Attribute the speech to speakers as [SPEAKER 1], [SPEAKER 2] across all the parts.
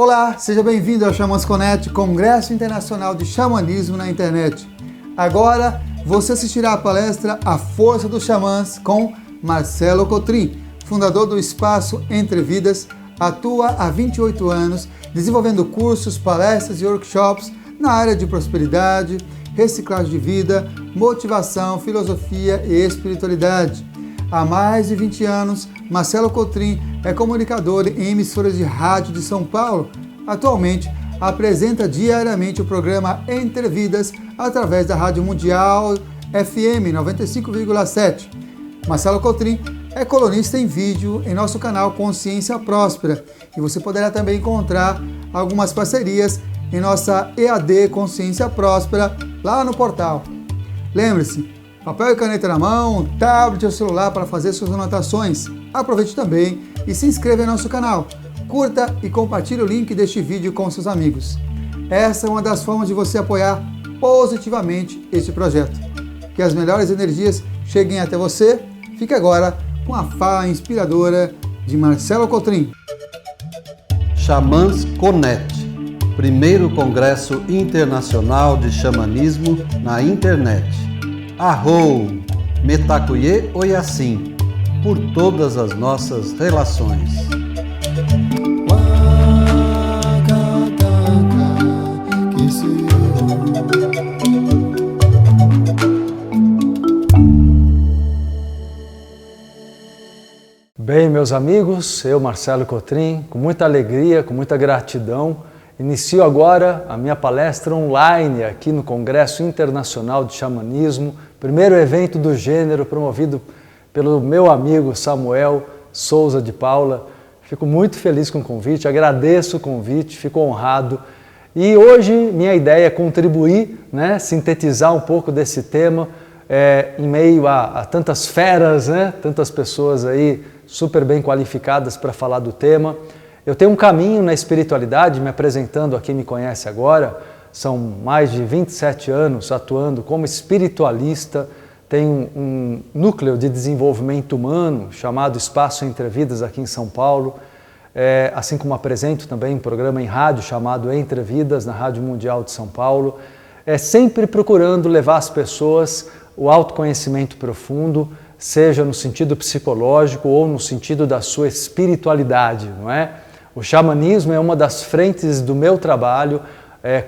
[SPEAKER 1] Olá, seja bem-vindo ao Xamãs Connect, Congresso Internacional de Xamanismo na Internet. Agora, você assistirá a palestra A Força dos Xamãs com Marcelo Cotrim, fundador do Espaço Entre Vidas, atua há 28 anos, desenvolvendo cursos, palestras e workshops na área de prosperidade, reciclagem de vida, motivação, filosofia e espiritualidade. Há mais de 20 anos, Marcelo Cotrim é comunicador em emissoras de rádio de São Paulo. Atualmente, apresenta diariamente o programa Entre Vidas através da Rádio Mundial FM 95,7. Marcelo Cotrim é colunista em vídeo em nosso canal Consciência Próspera e você poderá também encontrar algumas parcerias em nossa EAD Consciência Próspera lá no portal. Lembre-se, papel e caneta na mão, tablet ou celular para fazer suas anotações. Aproveite também e se inscreva em nosso canal. Curta e compartilhe o link deste vídeo com seus amigos. Essa é uma das formas de você apoiar positivamente este projeto. Que as melhores energias cheguem até você. Fique agora com a fala inspiradora de Marcelo Cotrim.
[SPEAKER 2] Xamãs Connect, primeiro Congresso Internacional de Xamanismo na Internet. Arrou, Metacuye Oiasim, por todas as nossas relações.
[SPEAKER 3] Bem, meus amigos, eu, Marcelo Cotrim, com muita alegria, com muita gratidão, inicio agora a minha palestra online aqui no Congresso Internacional de Xamanismo, primeiro evento do gênero promovido pelo meu amigo Samuel Souza de Paula. Fico muito feliz com o convite, agradeço o convite, fico honrado. E hoje minha ideia é contribuir, sintetizar um pouco desse tema em meio a tantas feras, tantas pessoas aí super bem qualificadas para falar do tema. Eu tenho um caminho na espiritualidade, me apresentando a quem me conhece agora, são mais de 27 anos atuando como espiritualista, tenho um núcleo de desenvolvimento humano chamado Espaço Entre Vidas aqui em São Paulo, assim como apresento também um programa em rádio chamado Entre Vidas, na Rádio Mundial de São Paulo, sempre procurando levar às pessoas o autoconhecimento profundo, seja no sentido psicológico ou no sentido da sua espiritualidade, não é? O xamanismo é uma das frentes do meu trabalho,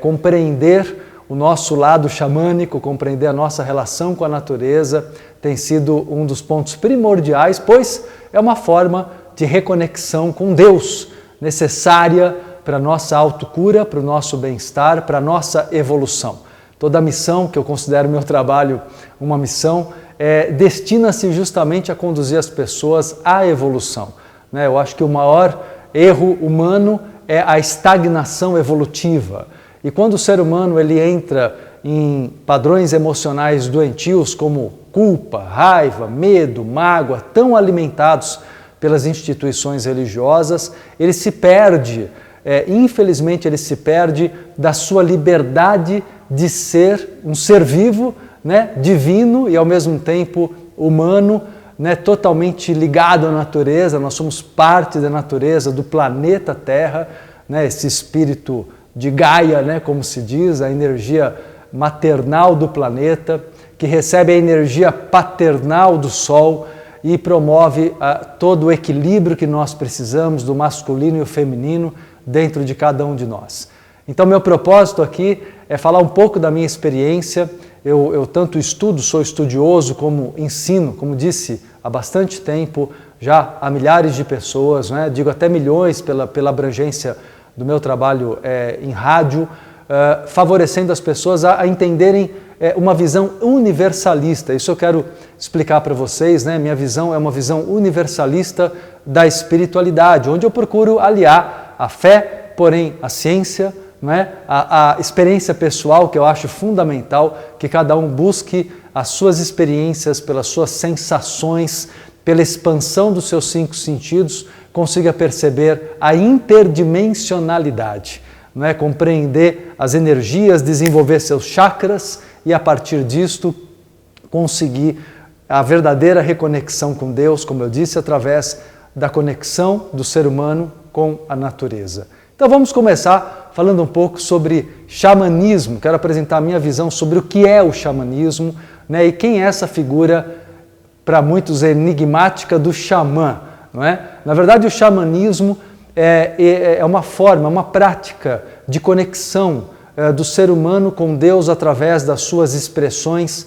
[SPEAKER 3] compreender o nosso lado xamânico, compreender a nossa relação com a natureza, tem sido um dos pontos primordiais, pois é uma forma de reconexão com Deus, necessária para a nossa autocura, para o nosso bem-estar, para a nossa evolução. Toda a missão, que eu considero meu trabalho uma missão, destina-se justamente a conduzir as pessoas à evolução. Eu acho que o maior erro humano é a estagnação evolutiva. E quando o ser humano ele entra em padrões emocionais doentios como culpa, raiva, medo, mágoa, tão alimentados pelas instituições religiosas, ele se perde, infelizmente ele se perde da sua liberdade de ser um ser vivo, divino e ao mesmo tempo humano, totalmente ligado à natureza. Nós somos parte da natureza, do planeta Terra, esse espírito de Gaia, como se diz, a energia maternal do planeta, que recebe a energia paternal do Sol e promove todo o equilíbrio que nós precisamos do masculino e o feminino dentro de cada um de nós. Então, meu propósito aqui é falar um pouco da minha experiência. Eu tanto estudo, sou estudioso, como ensino, como disse, há bastante tempo, já a milhares de pessoas, digo até milhões pela abrangência do meu trabalho em rádio, favorecendo as pessoas a entenderem uma visão universalista. Isso eu quero explicar para vocês, minha visão é uma visão universalista da espiritualidade, onde eu procuro aliar a fé, porém a ciência, a experiência pessoal, que eu acho fundamental, que cada um busque as suas experiências, pelas suas sensações, pela expansão dos seus 5 sentidos, consiga perceber a interdimensionalidade, compreender as energias, desenvolver seus chakras e a partir disto conseguir a verdadeira reconexão com Deus, como eu disse, através da conexão do ser humano com a natureza. Então vamos começar falando um pouco sobre xamanismo. Quero apresentar a minha visão sobre o que é o xamanismo, né, e quem é essa figura, para muitos enigmática, do xamã. Não é? Na verdade, o xamanismo é uma forma, uma prática de conexão do ser humano com Deus através das suas expressões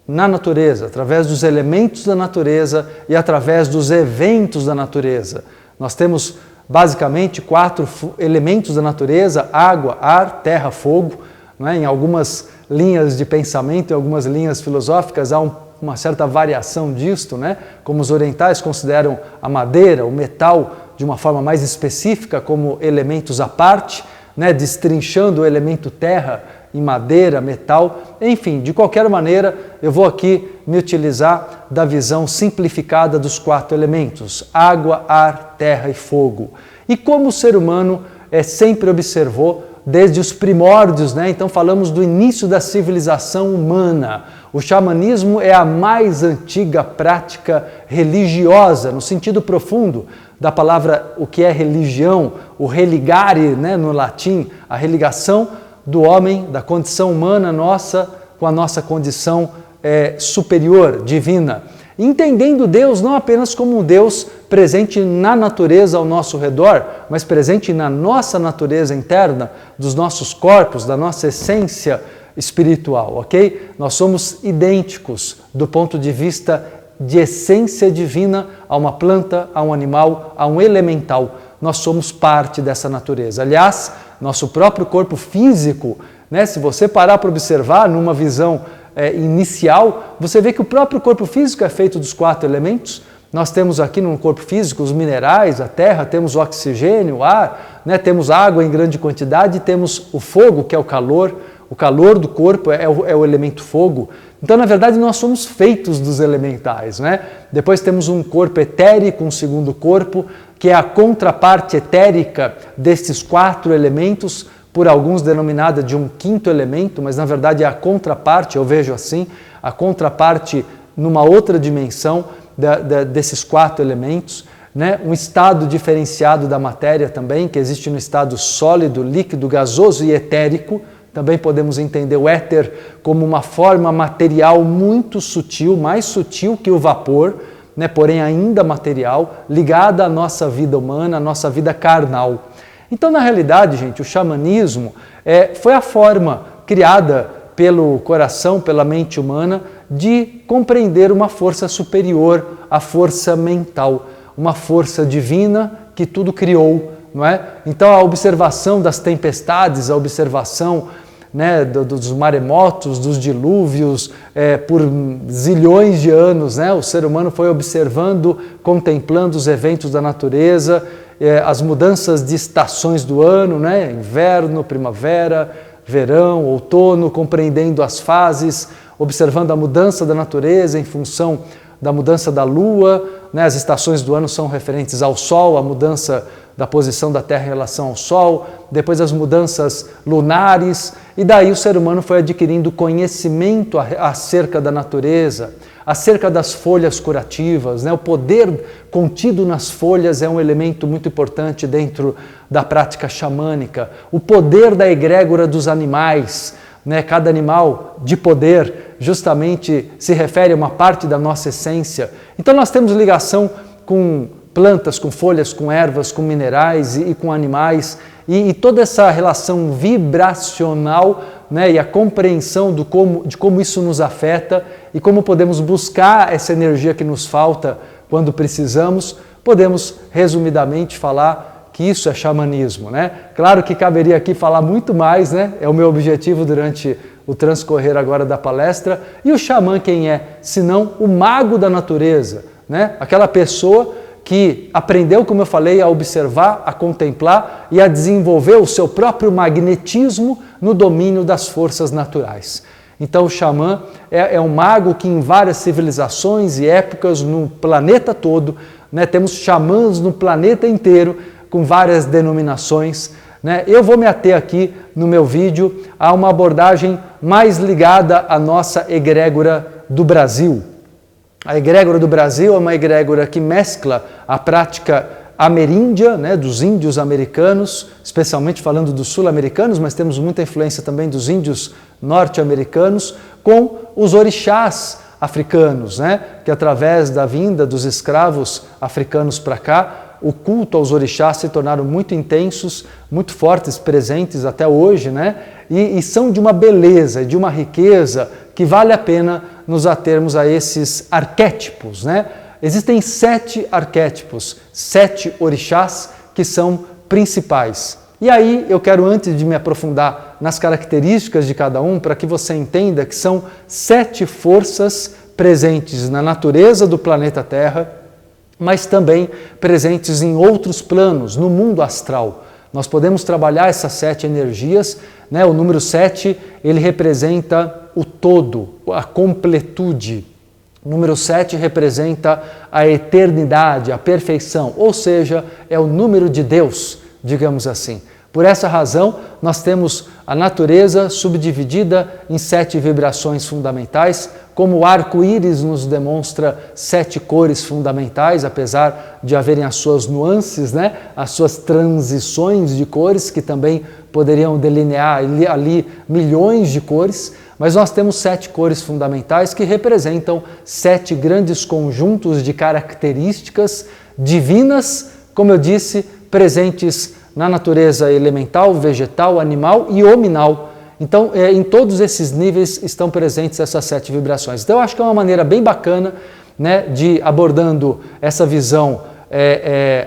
[SPEAKER 3] na natureza, através dos elementos da natureza e através dos eventos da natureza. Nós temos basicamente 4 elementos da natureza: água, ar, terra, fogo. Não é? Em algumas linhas de pensamento, em algumas linhas filosóficas, há uma certa variação disto, né? Como os orientais consideram a madeira, o metal, de uma forma mais específica, como elementos à parte, né? Destrinchando o elemento terra em madeira, metal. Enfim, de qualquer maneira, eu vou aqui me utilizar da visão simplificada dos 4 elementos: água, ar, terra e fogo. E como o ser humano sempre observou desde os primórdios, né? Então falamos do início da civilização humana. O xamanismo é a mais antiga prática religiosa, no sentido profundo da palavra, o que é religião, o religare, né, no latim, a religação do homem, da condição humana nossa, com a nossa condição superior, divina. Entendendo Deus não apenas como um Deus presente na natureza ao nosso redor, mas presente na nossa natureza interna, dos nossos corpos, da nossa essência espiritual, ok? Nós somos idênticos do ponto de vista de essência divina a uma planta, a um animal, a um elemental. Nós somos parte dessa natureza. Aliás, nosso próprio corpo físico, né, se você parar para observar numa visão inicial, você vê que o próprio corpo físico é feito dos 4 elementos. Nós temos aqui no corpo físico os minerais, a terra, temos o oxigênio, o ar, né, temos água em grande quantidade, temos o fogo, que é o calor do corpo é o elemento fogo. Então, na verdade, nós somos feitos dos elementais, né? Depois temos um corpo etérico, um segundo corpo, que é a contraparte etérica destes 4 elementos, por alguns denominada de um 5º elemento, mas na verdade é a contraparte, eu vejo assim, a contraparte numa outra dimensão desses 4 elementos, né? Um estado diferenciado da matéria também, que existe no estado sólido, líquido, gasoso e etérico. Também podemos entender o éter como uma forma material muito sutil, mais sutil que o vapor, né? Porém ainda material, ligada à nossa vida humana, à nossa vida carnal. Então, na realidade, gente, o xamanismo foi a forma criada pelo coração, pela mente humana, de compreender uma força superior à força mental, uma força divina que tudo criou, não é? Então, a observação das tempestades, a observação, né, dos maremotos, dos dilúvios, por zilhões de anos, né, o ser humano foi observando, contemplando os eventos da natureza, as mudanças de estações do ano, né, inverno, primavera, verão, outono, compreendendo as fases, observando a mudança da natureza em função da mudança da lua, né, as estações do ano são referentes ao sol, a mudança da posição da Terra em relação ao Sol, depois as mudanças lunares, e daí o ser humano foi adquirindo conhecimento acerca da natureza, acerca das folhas curativas, né? O poder contido nas folhas é um elemento muito importante dentro da prática xamânica, o poder da egrégora dos animais, né? Cada animal de poder justamente se refere a uma parte da nossa essência. Então nós temos ligação com plantas, com folhas, com ervas, com minerais e com animais, e toda essa relação vibracional, né, e a compreensão de como isso nos afeta e como podemos buscar essa energia que nos falta quando precisamos, podemos resumidamente falar que isso é xamanismo, né? Claro que caberia aqui falar muito mais, né? É o meu objetivo durante o transcorrer agora da palestra. E o xamã quem é? Senão o mago da natureza, né? Aquela pessoa que aprendeu, como eu falei, a observar, a contemplar e a desenvolver o seu próprio magnetismo no domínio das forças naturais. Então o xamã é um mago que em várias civilizações e épocas no planeta todo, né, temos xamãs no planeta inteiro com várias denominações, né? Eu vou me ater aqui no meu vídeo a uma abordagem mais ligada à nossa egrégora do Brasil. A egrégora do Brasil é uma egrégora que mescla a prática ameríndia, né, dos índios americanos, especialmente falando dos sul-americanos, mas temos muita influência também dos índios norte-americanos, com os orixás africanos, né, que através da vinda dos escravos africanos para cá, o culto aos orixás se tornaram muito intensos, muito fortes, presentes até hoje, né, e são de uma beleza, de uma riqueza que vale a pena nos atermos a esses arquétipos, né? Existem 7 arquétipos, 7 orixás que são principais. E aí eu quero, antes de me aprofundar nas características de cada um, para que você entenda que são 7 forças presentes na natureza do planeta Terra, mas também presentes em outros planos, no mundo astral. Nós podemos trabalhar essas 7 energias, né? O número 7, ele representa o todo, a completude. O número 7 representa a eternidade, a perfeição, ou seja, é o número de Deus, digamos assim. Por essa razão, nós temos a natureza subdividida em 7 vibrações fundamentais, como o arco-íris nos demonstra 7 cores fundamentais, apesar de haverem as suas nuances, né? As suas transições de cores, que também poderiam delinear ali milhões de cores, mas nós temos 7 cores fundamentais que representam 7 grandes conjuntos de características divinas, como eu disse, presentes na natureza elemental, vegetal, animal e hominal. Então, em todos esses níveis estão presentes essas 7 vibrações. Então, eu acho que é uma maneira bem bacana, né, de abordando essa visão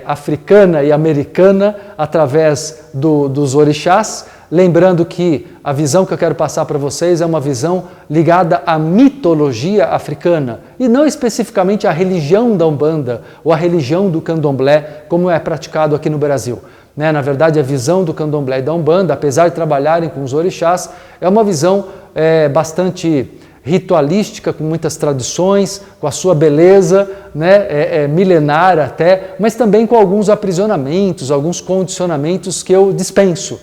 [SPEAKER 3] africana e americana através dos orixás, lembrando que a visão que eu quero passar para vocês é uma visão ligada à mitologia africana e não especificamente à religião da Umbanda ou à religião do Candomblé, como é praticado aqui no Brasil. Na verdade, a visão do Candomblé e da Umbanda, apesar de trabalharem com os orixás, é uma visão bastante ritualística, com muitas tradições, com a sua beleza, né, milenar até, mas também com alguns aprisionamentos, alguns condicionamentos que eu dispenso.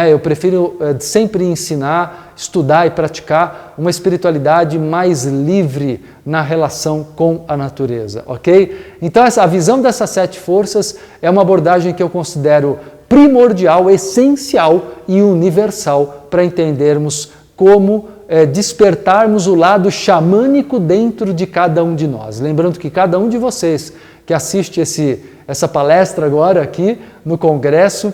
[SPEAKER 3] Eu prefiro sempre ensinar, estudar e praticar uma espiritualidade mais livre na relação com a natureza, ok? Então a visão dessas 7 forças é uma abordagem que eu considero primordial, essencial e universal para entendermos como despertarmos o lado xamânico dentro de cada um de nós. Lembrando que cada um de vocês que assiste essa palestra agora aqui no Congresso,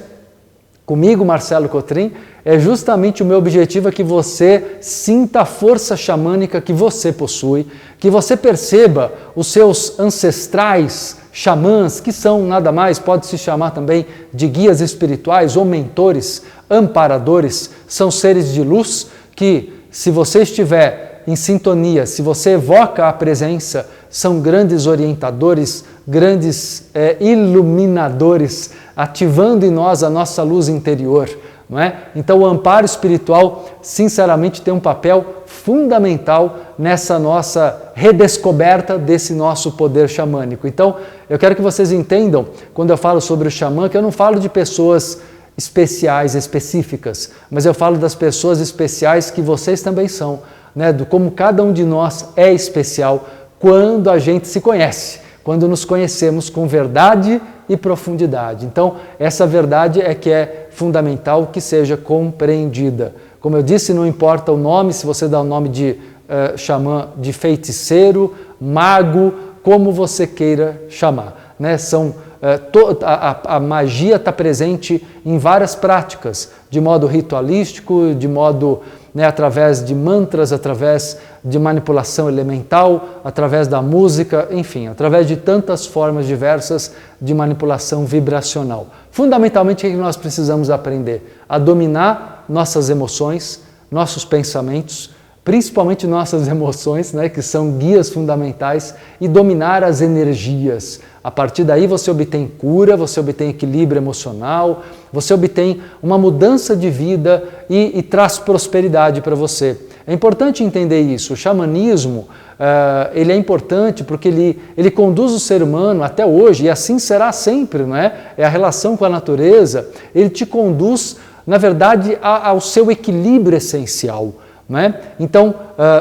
[SPEAKER 3] comigo, Marcelo Cotrim, é justamente o meu objetivo é que você sinta a força xamânica que você possui, que você perceba os seus ancestrais xamãs, que são nada mais, pode se chamar também de guias espirituais ou mentores, amparadores, são seres de luz que, se você estiver em sintonia, se você evoca a presença, são grandes orientadores, grandes iluminadores, ativando em nós a nossa luz interior, não é? Então o amparo espiritual, sinceramente, tem um papel fundamental nessa nossa redescoberta desse nosso poder xamânico. Então, eu quero que vocês entendam, quando eu falo sobre o xamã, que eu não falo de pessoas especiais, específicas, mas eu falo das pessoas especiais que vocês também são, né? Do como cada um de nós é especial quando a gente se conhece, quando nos conhecemos com verdade e profundidade. Então, essa verdade é que é fundamental que seja compreendida. Como eu disse, não importa o nome, se você dá o nome de xamã, de feiticeiro, mago, como você queira chamar, né? A magia está presente em várias práticas, de modo ritualístico, de modo, né, através de mantras, através de manipulação elemental, através da música, enfim, através de tantas formas diversas de manipulação vibracional. Fundamentalmente, o que nós precisamos aprender? A dominar nossas emoções, nossos pensamentos, principalmente nossas emoções, né, que são guias fundamentais, e dominar as energias. A partir daí você obtém cura, você obtém equilíbrio emocional, você obtém uma mudança de vida e traz prosperidade para você. É importante entender isso. O xamanismo, ele é importante porque ele conduz o ser humano até hoje, e assim será sempre, não é? É a relação com a natureza, ele te conduz, na verdade, ao seu equilíbrio essencial. Não é? Então,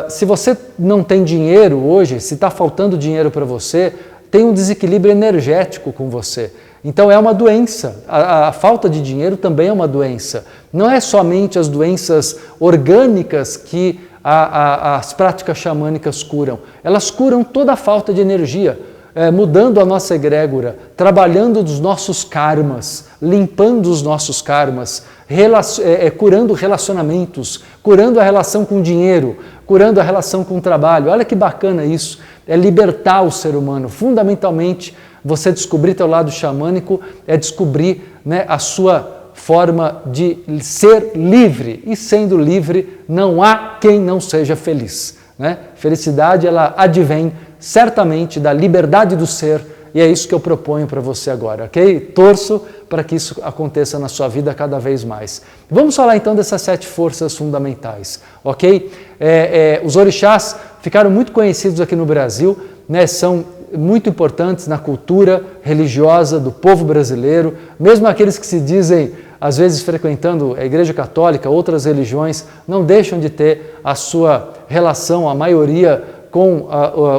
[SPEAKER 3] se você não tem dinheiro hoje, se está faltando dinheiro para você, tem um desequilíbrio energético com você. Então é uma doença, a falta de dinheiro também é uma doença. Não é somente as doenças orgânicas que as práticas xamânicas curam, elas curam toda a falta de energia, mudando a nossa egrégora, trabalhando dos nossos karmas, limpando os nossos karmas, curando relacionamentos, curando a relação com o dinheiro, curando a relação com o trabalho. Olha que bacana isso, é libertar o ser humano. Fundamentalmente, você descobrir teu lado xamânico é descobrir, né, a sua forma de ser livre. E sendo livre, não há quem não seja feliz, né? Felicidade, ela advém certamente da liberdade do ser, e é isso que eu proponho para você agora, ok? Torço para que isso aconteça na sua vida cada vez mais. Vamos falar então dessas 7 forças fundamentais, ok? Os orixás ficaram muito conhecidos aqui no Brasil, né? São muito importantes na cultura religiosa do povo brasileiro, mesmo aqueles que se dizem, às vezes frequentando a Igreja Católica, outras religiões, não deixam de ter a sua relação, a maioria, com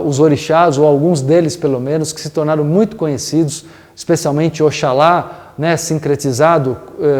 [SPEAKER 3] os orixás, ou alguns deles pelo menos, que se tornaram muito conhecidos, especialmente Oxalá, né, sincretizado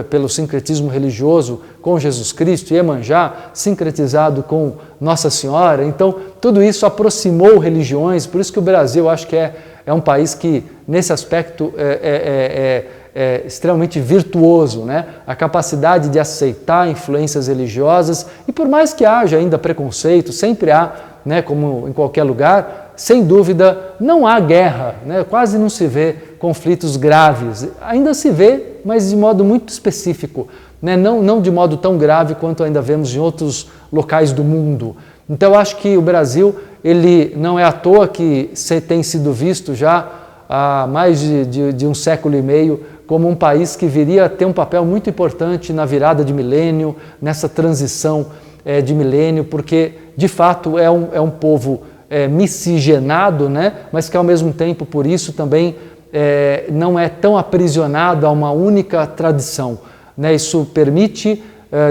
[SPEAKER 3] pelo sincretismo religioso com Jesus Cristo, Iemanjá, sincretizado com Nossa Senhora. Então, tudo isso aproximou religiões, por isso que o Brasil, acho que é um país que, nesse aspecto, é extremamente virtuoso, né? A capacidade de aceitar influências religiosas, e por mais que haja ainda preconceito, sempre há, né, como em qualquer lugar, sem dúvida não há guerra, né? Quase não se vê conflitos graves, ainda se vê, mas de modo muito específico, né? Não de modo tão grave quanto ainda vemos em outros locais do mundo. Então eu acho que o Brasil, ele não é à toa que tem sido visto já há mais de um século e meio como um país que viria a ter um papel muito importante na virada de milênio, nessa transição de milênio, porque de fato é um povo miscigenado, né? Mas que ao mesmo tempo, por isso, também não é tão aprisionado a uma única tradição, né? Isso permite,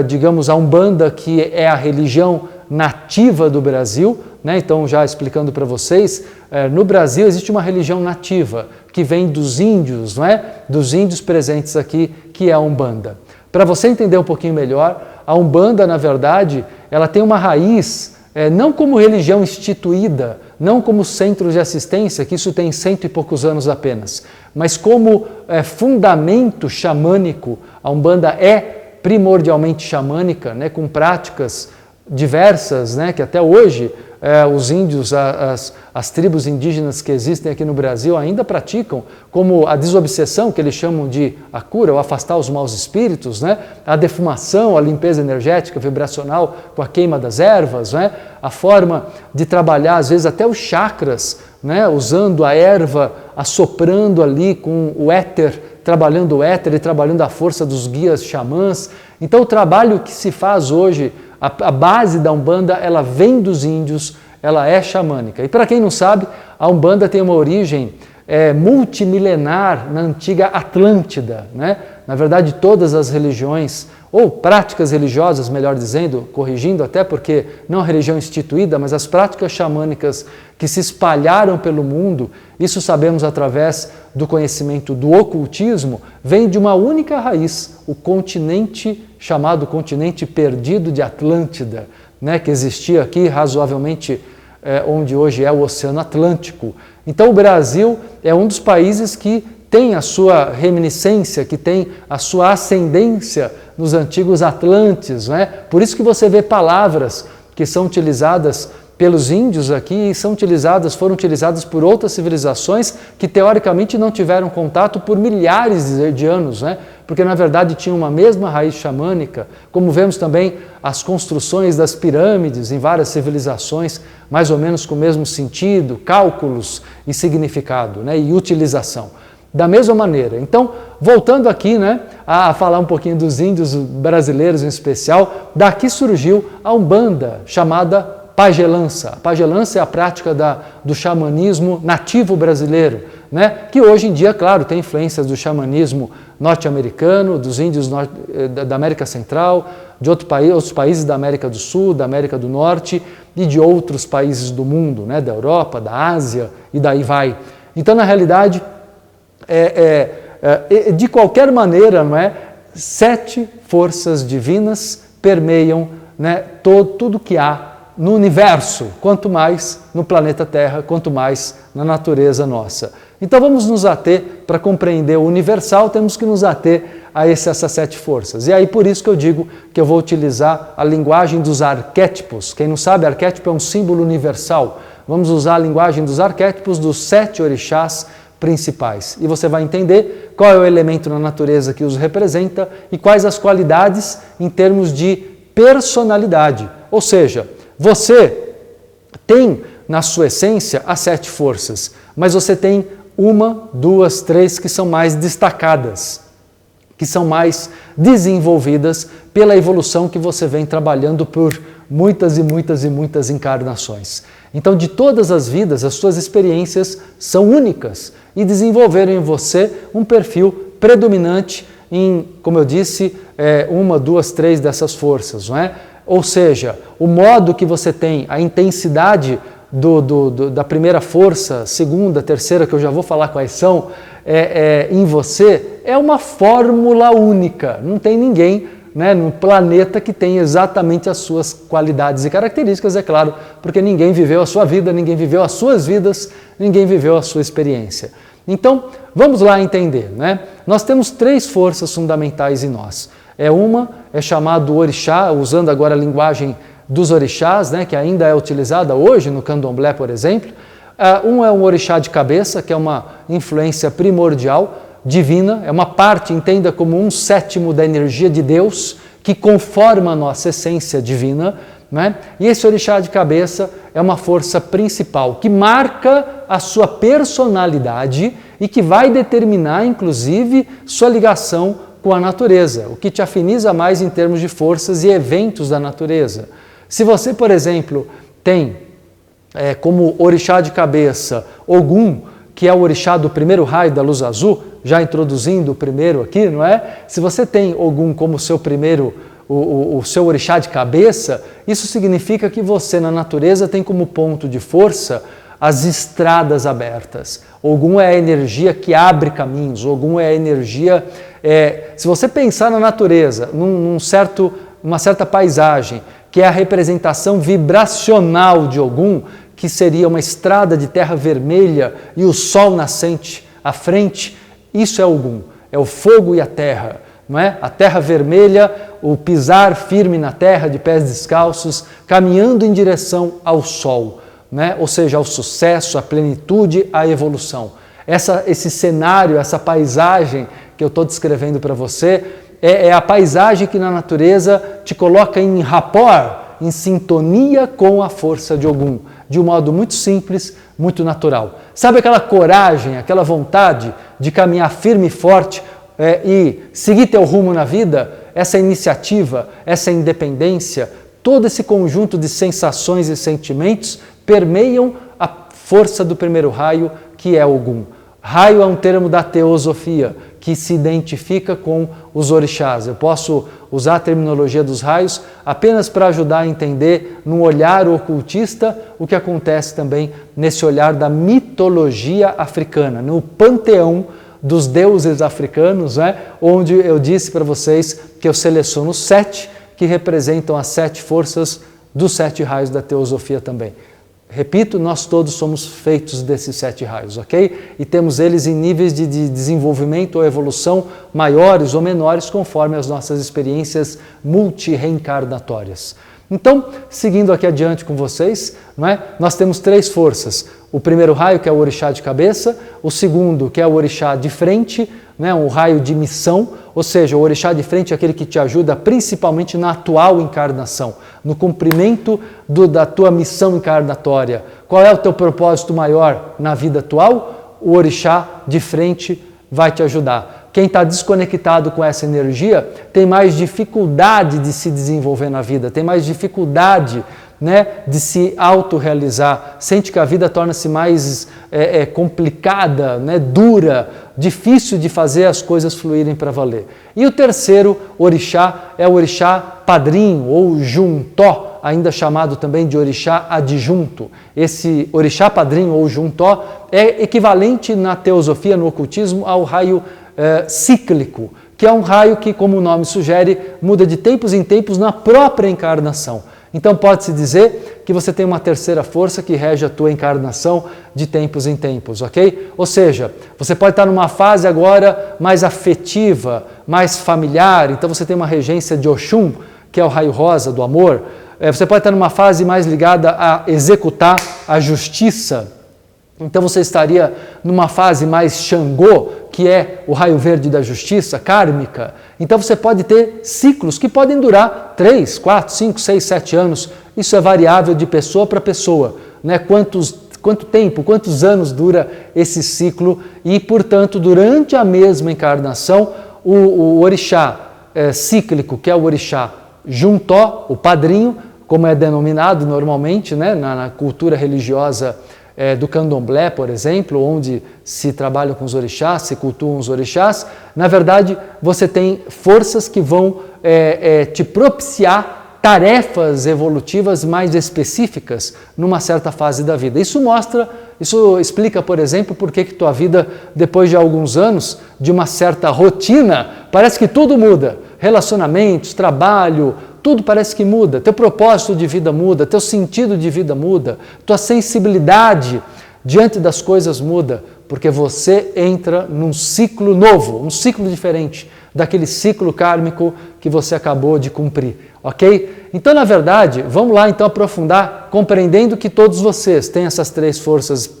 [SPEAKER 3] digamos, a Umbanda, que é a religião nativa do Brasil, né? Então, já explicando para vocês, no Brasil existe uma religião nativa que vem dos índios, não é? Dos índios presentes aqui, que é a Umbanda. Para você entender um pouquinho melhor, a Umbanda, na verdade, ela tem uma raiz, não como religião instituída, não como centro de assistência, que isso tem 100 e poucos anos apenas, mas como fundamento xamânico. A Umbanda é primordialmente xamânica, né, com práticas diversas, né, que até hoje os índios, as tribos indígenas que existem aqui no Brasil ainda praticam, como a desobsessão, que eles chamam de a cura, ou afastar os maus espíritos, né? A defumação, a limpeza energética, vibracional, com a queima das ervas, né? A forma de trabalhar, às vezes, até os chakras, né? Usando a erva, assoprando ali com o éter, trabalhando o éter e trabalhando a força dos guias xamãs. Então, o trabalho que se faz hoje, a base da Umbanda, ela vem dos índios, ela é xamânica. E para quem não sabe, a Umbanda tem uma origem multimilenar na antiga Atlântida, né? Na verdade, todas as religiões, ou práticas religiosas, melhor dizendo, corrigindo até porque não a religião instituída, mas as práticas xamânicas que se espalharam pelo mundo, isso sabemos através do conhecimento do ocultismo, vem de uma única raiz, o continente chamado continente perdido de Atlântida, né, que existia aqui razoavelmente onde hoje é o Oceano Atlântico. Então o Brasil é um dos países que tem a sua reminiscência, que tem a sua ascendência nos antigos Atlantes, né? Por isso que você vê palavras que são utilizadas pelos índios aqui e foram utilizadas por outras civilizações que teoricamente não tiveram contato por milhares de anos, né? Porque na verdade tinham uma mesma raiz xamânica, como vemos também as construções das pirâmides em várias civilizações, mais ou menos com o mesmo sentido, cálculos e significado, né? E utilização. Da mesma maneira. Então, voltando aqui, né, a falar um pouquinho dos índios brasileiros em especial, daqui surgiu a Umbanda, chamada pagelança. A pagelança é a prática do xamanismo nativo brasileiro, né, que hoje em dia, claro, tem influências do xamanismo norte-americano, dos índios da América Central, de outros países da América do Sul, da América do Norte e de outros países do mundo, né, da Europa, da Ásia e daí vai. Então, na realidade, De qualquer maneira, não é? 7 forças divinas permeiam, né, tudo que há no universo, quanto mais no planeta Terra, quanto mais na natureza nossa. Então vamos nos ater, para compreender o universal, temos que nos ater a essas 7 forças. E aí por isso que eu digo que eu vou utilizar a linguagem dos arquétipos. Quem não sabe, arquétipo é um símbolo universal. Vamos usar a linguagem dos arquétipos dos 7 orixás principais. E você vai entender qual é o elemento na natureza que os representa e quais as qualidades em termos de personalidade. Ou seja, você tem na sua essência as 7 forças, mas você tem 1, 2, 3 que são mais destacadas, que são mais desenvolvidas pela evolução que você vem trabalhando por muitas e muitas e muitas encarnações. Então, de todas as vidas, as suas experiências são únicas e desenvolveram em você um perfil predominante em, como eu disse, 1, 2, 3 dessas forças, não é? Ou seja, o modo que você tem, a intensidade da primeira força, segunda, terceira, que eu já vou falar quais são, em você, é uma fórmula única. Não tem ninguém, né, no planeta que tem exatamente as suas qualidades e características, é claro, porque ninguém viveu a sua vida, ninguém viveu as suas vidas, ninguém viveu a sua experiência. Então, vamos lá entender, né? Nós temos 3 forças fundamentais em nós. Uma é chamado orixá, usando agora a linguagem dos orixás, né, que ainda é utilizada hoje no candomblé, por exemplo. Um é um orixá de cabeça, que é uma influência primordial, divina, é uma parte, entenda como 1/7 da energia de Deus, que conforma a nossa essência divina, né? E esse orixá de cabeça é uma força principal, que marca a sua personalidade e que vai determinar, inclusive, sua ligação com a natureza, o que te afiniza mais em termos de forças e eventos da natureza. Se você, por exemplo, tem como orixá de cabeça Ogum, que é o orixá do primeiro raio da luz azul, já introduzindo o primeiro aqui, não é? Se você tem Ogum como seu primeiro, o seu orixá de cabeça, isso significa que você na natureza tem como ponto de força as estradas abertas. Ogum é a energia que abre caminhos, Ogum é a energia... se você pensar na natureza, uma certa paisagem, que é a representação vibracional de Ogum, que seria uma estrada de terra vermelha e o sol nascente à frente, isso é Ogum, é o fogo e a terra, não é? A terra vermelha, o pisar firme na terra de pés descalços, caminhando em direção ao sol, né? Ou seja, ao sucesso, à plenitude, à evolução. Esse cenário, essa paisagem que eu estou descrevendo para você, é a paisagem que na natureza te coloca em rapport, em sintonia com a força de Ogum, de um modo muito simples, muito natural. Sabe aquela coragem, aquela vontade de caminhar firme e forte e seguir teu rumo na vida? Essa iniciativa, essa independência, todo esse conjunto de sensações e sentimentos permeiam a força do primeiro raio, que é Ogum. Raio é um termo da teosofia, que se identifica com os orixás. Eu posso usar a terminologia dos raios apenas para ajudar a entender, num olhar ocultista, o que acontece também nesse olhar da mitologia africana, no panteão dos deuses africanos, né? Onde eu disse para vocês que eu seleciono 7 que representam as 7 forças dos 7 raios da teosofia também. Repito, nós todos somos feitos desses 7 raios, ok? E temos eles em níveis de desenvolvimento ou evolução maiores ou menores conforme as nossas experiências multireencarnatórias. Então, seguindo aqui adiante com vocês, não é? Nós temos 3 forças. O primeiro raio, que é o orixá de cabeça, o segundo, que é o orixá de frente, né? Um raio de missão, ou seja, o orixá de frente é aquele que te ajuda principalmente na atual encarnação, no cumprimento da tua missão encarnatória. Qual é o teu propósito maior na vida atual? O orixá de frente vai te ajudar. Quem está desconectado com essa energia tem mais dificuldade de se desenvolver na vida, tem mais dificuldade, né, de se autorrealizar, sente que a vida torna-se mais complicada, né, dura, difícil de fazer as coisas fluírem para valer. E o terceiro orixá é o orixá padrinho ou juntó, ainda chamado também de orixá adjunto. Esse orixá padrinho ou juntó é equivalente na teosofia, no ocultismo, ao raio cíclico, que é um raio que, como o nome sugere, muda de tempos em tempos na própria encarnação. Então pode-se dizer que você tem uma terceira força que rege a tua encarnação de tempos em tempos, ok? Ou seja, você pode estar numa fase agora mais afetiva, mais familiar, então você tem uma regência de Oxum, que é o raio rosa do amor. Você pode estar numa fase mais ligada a executar a justiça, então você estaria numa fase mais Xangô, que é o raio verde da justiça, kármica. Então você pode ter ciclos que podem durar 3, 4, 5, 6, 7 anos. Isso é variável de pessoa para pessoa, né? Quanto tempo, quantos anos dura esse ciclo e, portanto, durante a mesma encarnação, o orixá cíclico, que é o orixá Juntó, o padrinho, como é denominado normalmente, né? na cultura religiosa do candomblé, por exemplo, onde se trabalha com os orixás, se cultuam os orixás, na verdade você tem forças que vão te propiciar tarefas evolutivas mais específicas numa certa fase da vida. Isso explica, por exemplo, por que tua vida, depois de alguns anos, de uma certa rotina, parece que tudo muda. Relacionamentos, trabalho, tudo parece que muda. Teu propósito de vida muda, teu sentido de vida muda, tua sensibilidade diante das coisas muda, porque você entra num ciclo novo, um ciclo diferente daquele ciclo kármico que você acabou de cumprir, ok? Então, na verdade, vamos lá então aprofundar, compreendendo que todos vocês têm essas três forças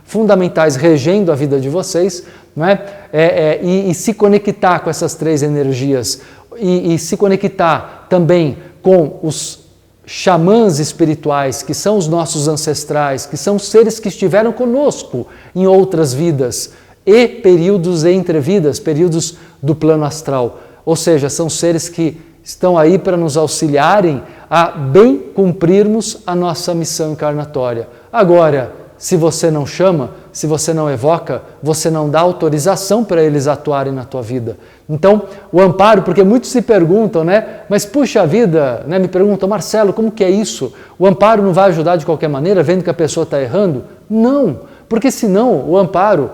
[SPEAKER 3] fundamentais regendo a vida de vocês, não é? E se conectar com essas três energias e se conectar também com os xamãs espirituais, que são os nossos ancestrais, que são seres que estiveram conosco em outras vidas e períodos entre vidas, períodos do plano astral. Ou seja, são seres que estão aí para nos auxiliarem a bem cumprirmos a nossa missão encarnatória. Agora, se você não chama, se você não evoca, você não dá autorização para eles atuarem na tua vida. Então, o amparo, porque muitos se perguntam, né? Mas puxa vida, né? Me perguntam, Marcelo, como que é isso? O amparo não vai ajudar de qualquer maneira, vendo que a pessoa está errando? Não, porque senão o amparo,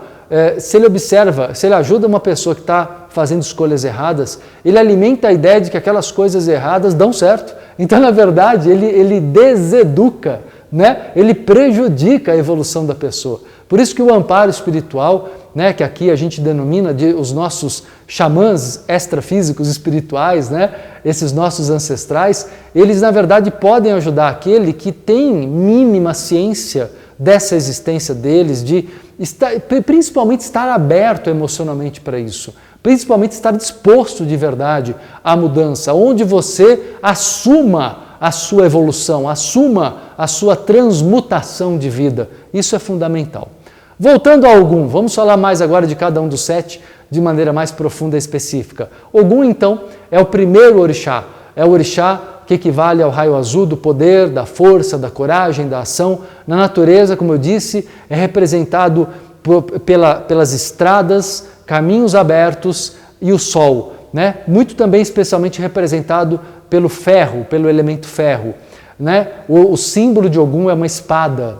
[SPEAKER 3] se ele observa, se ele ajuda uma pessoa que está fazendo escolhas erradas, ele alimenta a ideia de que aquelas coisas erradas dão certo. Então, na verdade, ele deseduca, né? Ele prejudica a evolução da pessoa. Por isso que o amparo espiritual, né, que aqui a gente denomina de os nossos xamãs extrafísicos espirituais, né, esses nossos ancestrais, eles na verdade podem ajudar aquele que tem mínima ciência dessa existência deles, de principalmente estar aberto emocionalmente para isso, principalmente estar disposto de verdade à mudança, onde você assuma a sua evolução, assuma a sua transmutação de vida. Isso é fundamental. Voltando a Ogum, vamos falar mais agora de cada um dos 7 de maneira mais profunda e específica. Ogum, então, é o primeiro orixá. É o orixá que equivale ao raio azul do poder, da força, da coragem, da ação. Na natureza, como eu disse, é representado pelas estradas, caminhos abertos e o sol, né? Muito também especialmente representado pelo ferro, pelo elemento ferro, né? O símbolo de Ogum é uma espada.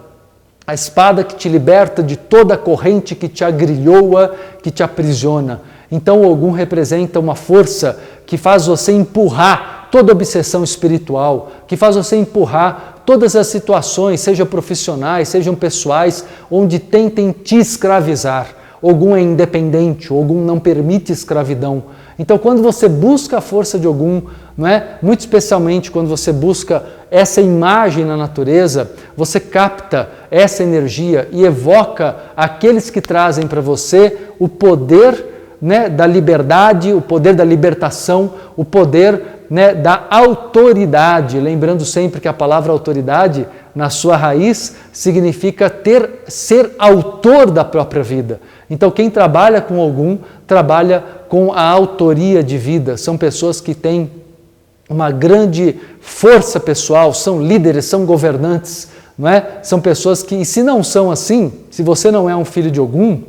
[SPEAKER 3] A espada que te liberta de toda a corrente que te agrilhoa, que te aprisiona. Então o Ogum representa uma força que faz você empurrar toda obsessão espiritual, que faz você empurrar todas as situações, sejam profissionais, sejam pessoais, onde tentem te escravizar. Ogum é independente, Ogum não permite escravidão. Então, quando você busca a força de Ogum, não é? Muito especialmente quando você busca essa imagem na natureza, você capta essa energia e evoca aqueles que trazem para você o poder, né, da liberdade, o poder da libertação, o poder, né, da autoridade. Lembrando sempre que a palavra autoridade, na sua raiz, significa ser autor da própria vida. Então, quem trabalha com Ogum, trabalha com a autoria de vida. São pessoas que têm uma grande força pessoal, são líderes, são governantes, não é? São pessoas que, e se não são assim, se você não é um filho de Ogum,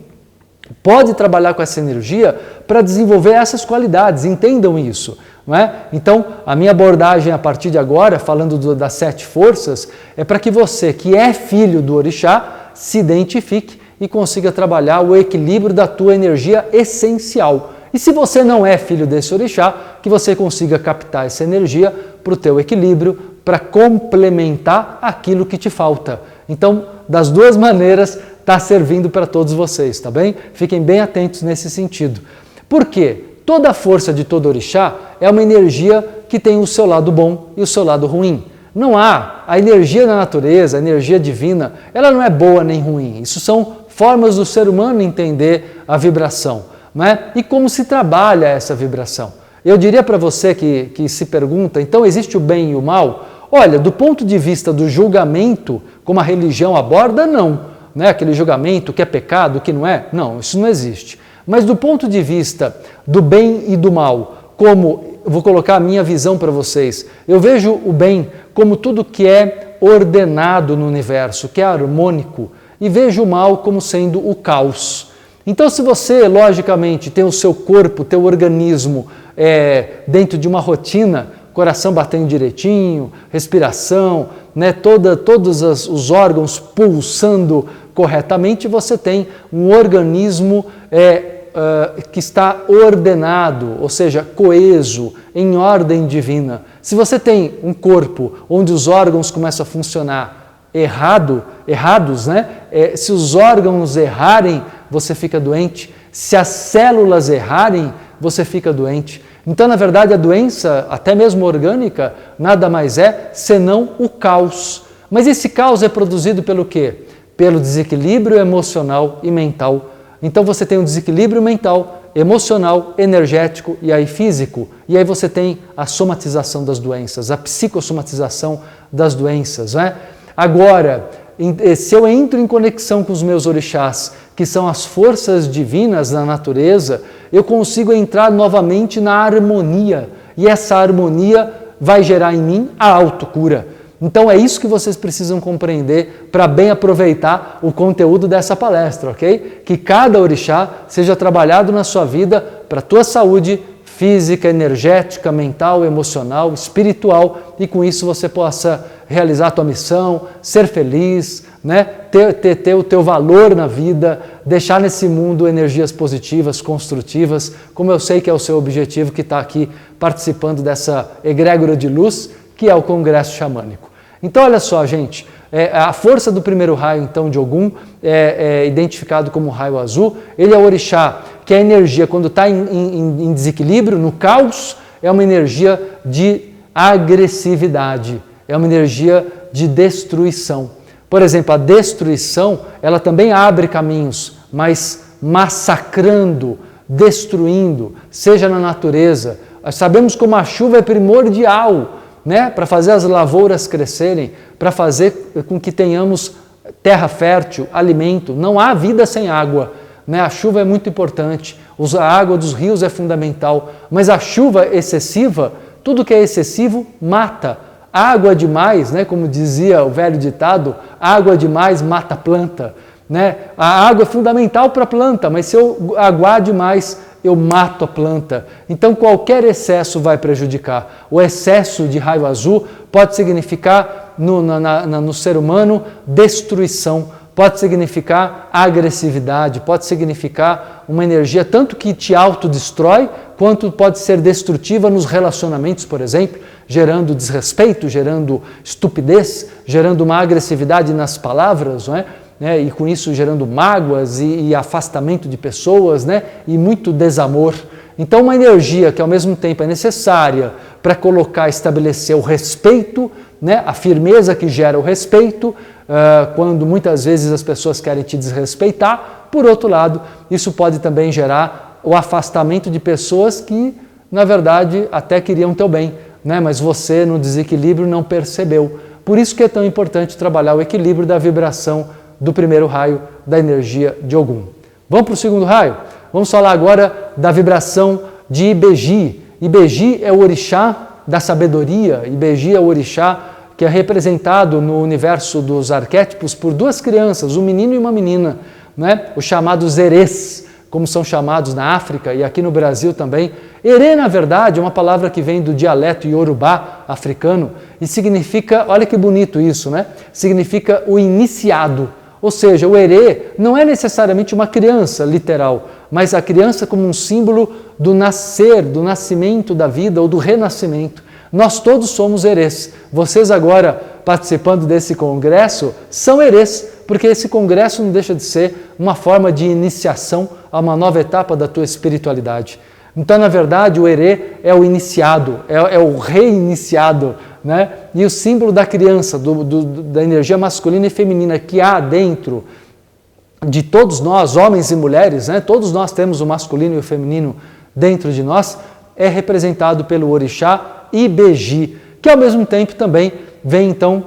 [SPEAKER 3] pode trabalhar com essa energia para desenvolver essas qualidades, entendam isso. Não é? Então, a minha abordagem a partir de agora, falando das 7 forças, é para que você, que é filho do orixá, se identifique e consiga trabalhar o equilíbrio da tua energia essencial. E se você não é filho desse orixá, que você consiga captar essa energia para o teu equilíbrio, para complementar aquilo que te falta. Então, das duas maneiras, está servindo para todos vocês, tá bem? Fiquem bem atentos nesse sentido. Por quê? Toda a força de todo orixá é uma energia que tem o seu lado bom e o seu lado ruim. Não há a energia da natureza, a energia divina, ela não é boa nem ruim. Isso são formas do ser humano entender a vibração, não é? E como se trabalha essa vibração. Eu diria para você que se pergunta, então existe o bem e o mal? Olha, do ponto de vista do julgamento, como a religião aborda, não. Não é aquele julgamento que é pecado, que não é? Não, isso não existe. Mas do ponto de vista do bem e do mal, como vou colocar a minha visão para vocês, eu vejo o bem como tudo que é ordenado no universo, que é harmônico, e vejo o mal como sendo o caos. Então, se você, logicamente, tem o seu corpo, teu organismo dentro de uma rotina, coração batendo direitinho, respiração, né, todos os órgãos pulsando corretamente, você tem um organismo que está ordenado, ou seja, coeso, em ordem divina. Se você tem um corpo onde os órgãos começam a funcionar errados, né? Se os órgãos errarem, você fica doente. Se as células errarem, você fica doente. Então, na verdade, a doença, até mesmo orgânica, nada mais é senão o caos. Mas esse caos é produzido pelo quê? Pelo desequilíbrio emocional e mental. Então você tem um desequilíbrio mental, emocional, energético e aí físico. E aí você tem a somatização das doenças, a psicossomatização das doenças, né? Agora, se eu entro em conexão com os meus orixás, que são as forças divinas da natureza, eu consigo entrar novamente na harmonia. E essa harmonia vai gerar em mim a autocura. Então é isso que vocês precisam compreender para bem aproveitar o conteúdo dessa palestra, ok? Que cada orixá seja trabalhado na sua vida para a tua saúde física, energética, mental, emocional, espiritual, e com isso você possa realizar a tua missão, ser feliz, né? ter o teu valor na vida, deixar nesse mundo energias positivas, construtivas, como eu sei que é o seu objetivo que está aqui participando dessa egrégora de luz, que é o Congresso Xamânico. Então, olha só, gente, a força do primeiro raio, então, de Ogum, é identificado como raio azul. Ele é o orixá, que é a energia, quando está em desequilíbrio, no caos, é uma energia de agressividade, é uma energia de destruição. Por exemplo, a destruição, ela também abre caminhos, mas massacrando, destruindo, seja na natureza. Sabemos como a chuva é primordial, né, para fazer as lavouras crescerem, para fazer com que tenhamos terra fértil, alimento. Não há vida sem água, né? A chuva é muito importante, a água dos rios é fundamental, mas a chuva excessiva, tudo que é excessivo mata. Água demais, né, como dizia o velho ditado, água demais mata a planta, né? A água é fundamental para a planta, mas se eu aguar demais, eu mato a planta. Então qualquer excesso vai prejudicar. O excesso de raio azul pode significar no ser humano destruição, pode significar agressividade, pode significar uma energia tanto que te autodestrói, quanto pode ser destrutiva nos relacionamentos, por exemplo, gerando desrespeito, gerando estupidez, gerando uma agressividade nas palavras, não é? E com isso gerando mágoas e afastamento de pessoas, né? E muito desamor. Então uma energia que ao mesmo tempo é necessária para colocar, estabelecer o respeito, né? A firmeza que gera o respeito, quando muitas vezes as pessoas querem te desrespeitar. Por outro lado, isso pode também gerar o afastamento de pessoas que, na verdade, até queriam teu bem, né? Mas você, no desequilíbrio, não percebeu. Por isso que é tão importante trabalhar o equilíbrio da vibração do primeiro raio da energia de Ogum. Vamos para o segundo raio? Vamos falar agora da vibração de Ibeji. Ibeji é o orixá da sabedoria. Ibeji é o orixá que é representado no universo dos arquétipos por duas crianças, um menino e uma menina, né? Os chamados erês, como são chamados na África e aqui no Brasil também. Erê, na verdade, é uma palavra que vem do dialeto iorubá africano e significa, olha que bonito isso, né? Significa o iniciado. Ou seja, o Herê não é necessariamente uma criança literal, mas a criança como um símbolo do nascer, do nascimento da vida ou do renascimento. Nós todos somos Herês. Vocês agora, participando desse congresso, são Herês, porque esse congresso não deixa de ser uma forma de iniciação a uma nova etapa da tua espiritualidade. Então, na verdade, o Herê é o iniciado, é o reiniciado, né? E o símbolo da criança, da energia masculina e feminina que há dentro de todos nós, homens e mulheres, né? Todos nós temos o masculino e o feminino dentro de nós, é representado pelo orixá Ibeji, que ao mesmo tempo também vem então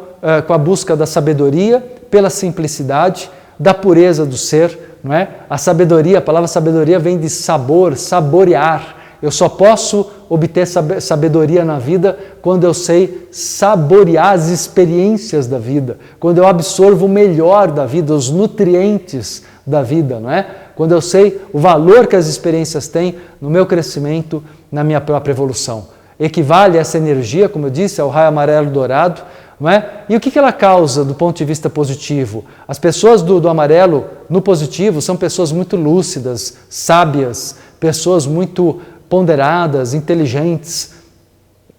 [SPEAKER 3] com a busca da sabedoria, pela simplicidade, da pureza do ser, não é? A sabedoria, a palavra sabedoria vem de sabor, saborear. Eu só posso obter sabedoria na vida quando eu sei saborear as experiências da vida, quando eu absorvo o melhor da vida, os nutrientes da vida, não é? Quando eu sei o valor que as experiências têm no meu crescimento, na minha própria evolução. Equivale essa energia, como eu disse, ao raio amarelo dourado, não é? E o que ela causa do ponto de vista positivo? As pessoas do amarelo no positivo são pessoas muito lúcidas, sábias, pessoas muito ponderadas, inteligentes,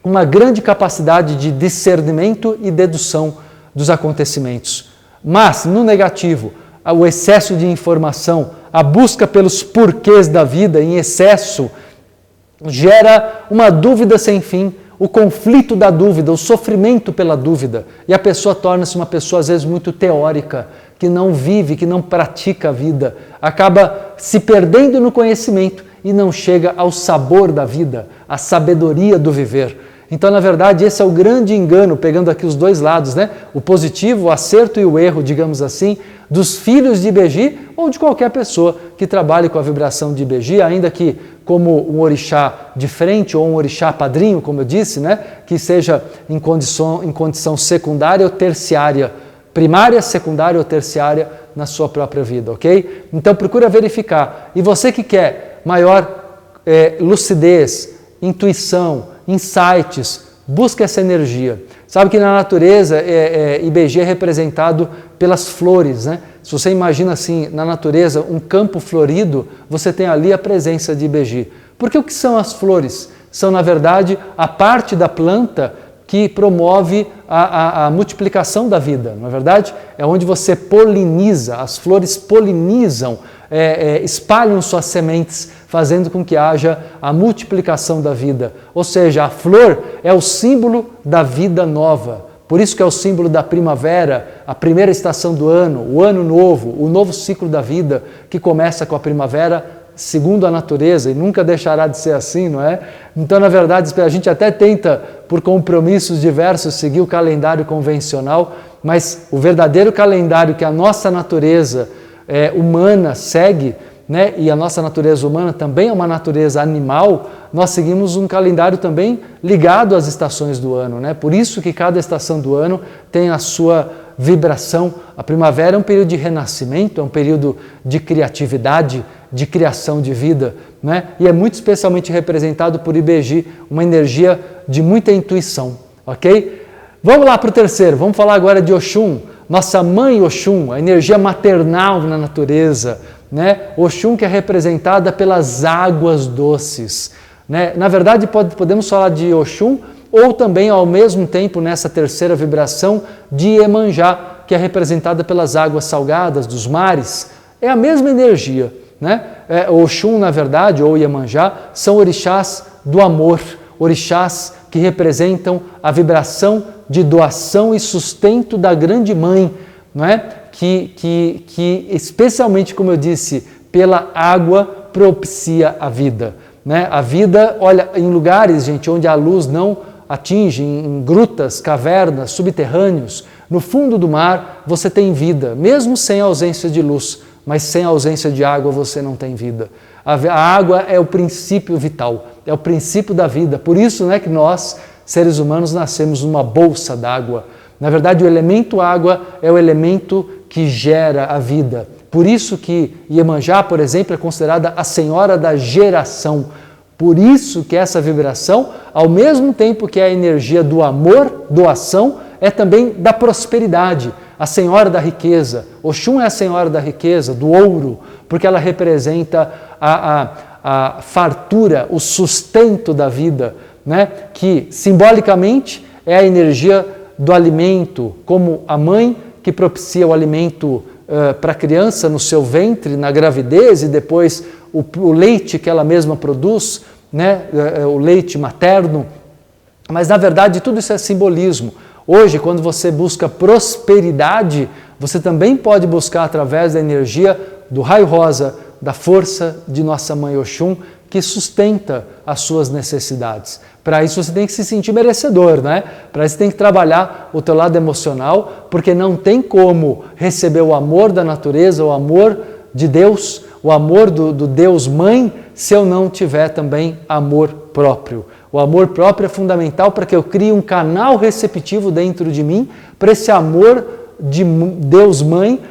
[SPEAKER 3] uma grande capacidade de discernimento e dedução dos acontecimentos. Mas, no negativo, o excesso de informação, a busca pelos porquês da vida em excesso, gera uma dúvida sem fim, o conflito da dúvida, o sofrimento pela dúvida. E a pessoa torna-se uma pessoa, às vezes, muito teórica, que não vive, que não pratica a vida, acaba se perdendo no conhecimento e não chega ao sabor da vida, à sabedoria do viver. Então, na verdade, esse é o grande engano, pegando aqui os dois lados, né? O positivo, o acerto e o erro, digamos assim, dos filhos de Ibeji ou de qualquer pessoa que trabalhe com a vibração de Ibeji, ainda que como um orixá de frente ou um orixá padrinho, como eu disse, né? Que seja em condição secundária ou terciária, primária, secundária ou terciária na sua própria vida, ok? Então, procura verificar. E você que quer maior lucidez, intuição, insights, busca essa energia. Sabe que na natureza Ibeji é representado pelas flores, né? Se você imagina assim, na natureza, um campo florido, você tem ali a presença de Ibeji. Porque o que são as flores? São, na verdade, a parte da planta que promove a multiplicação da vida, não é verdade? É onde você poliniza, as flores polinizam, espalham suas sementes, fazendo com que haja a multiplicação da vida. Ou seja, a flor é o símbolo da vida nova. Por isso que é o símbolo da primavera, a primeira estação do ano, o ano novo, o novo ciclo da vida que começa com a primavera, segundo a natureza, e nunca deixará de ser assim, não é? Então, na verdade, a gente até tenta, por compromissos diversos, seguir o calendário convencional, mas o verdadeiro calendário que a nossa natureza humana segue, né? E a nossa natureza humana também é uma natureza animal, nós seguimos um calendário também ligado às estações do ano, né? Por isso que cada estação do ano tem a sua vibração. A primavera é um período de renascimento, é um período de criatividade, de criação de vida, né? E é muito especialmente representado por Ibeji, uma energia de muita intuição, ok? Vamos lá para o terceiro, vamos falar agora de Oxum, nossa mãe Oxum, a energia maternal na natureza, né? Oxum que é representada pelas águas doces, né? Na verdade, podemos falar de Oxum ou também, ao mesmo tempo, nessa terceira vibração, de Iemanjá, que é representada pelas águas salgadas dos mares. É a mesma energia, né? Oxum, na verdade, ou Iemanjá, são orixás do amor, orixás que representam a vibração de doação e sustento da grande mãe, não é? Que especialmente, como eu disse, pela água propicia a vida, né? A vida, olha, em lugares, gente, onde a luz não atinge, em grutas, cavernas, subterrâneos, no fundo do mar, você tem vida, mesmo sem ausência de luz, mas sem ausência de água você não tem vida. A água é o princípio vital, é o princípio da vida, por isso, né, que nós, seres humanos, nascemos numa bolsa d'água. Na verdade, o elemento água é o elemento que gera a vida. Por isso que Iemanjá, por exemplo, é considerada a senhora da geração. Por isso que essa vibração, ao mesmo tempo que é a energia do amor, doação, é também da prosperidade. A senhora da riqueza. Oxum é a senhora da riqueza, do ouro, porque ela representa a fartura, o sustento da vida, né? Que simbolicamente é a energia do alimento, como a mãe que propicia o alimento para a criança no seu ventre, na gravidez, e depois o leite que ela mesma produz, né? O leite materno. Mas na verdade tudo isso é simbolismo. Hoje, quando você busca prosperidade, você também pode buscar através da energia do raio rosa, da força de nossa mãe Oxum, que sustenta as suas necessidades. Para isso você tem que se sentir merecedor, né? Para isso tem que trabalhar o teu lado emocional, porque não tem como receber o amor da natureza, o amor de Deus, o amor do Deus Mãe, se eu não tiver também amor próprio. O amor próprio é fundamental para que eu crie um canal receptivo dentro de mim, para esse amor de Deus Mãe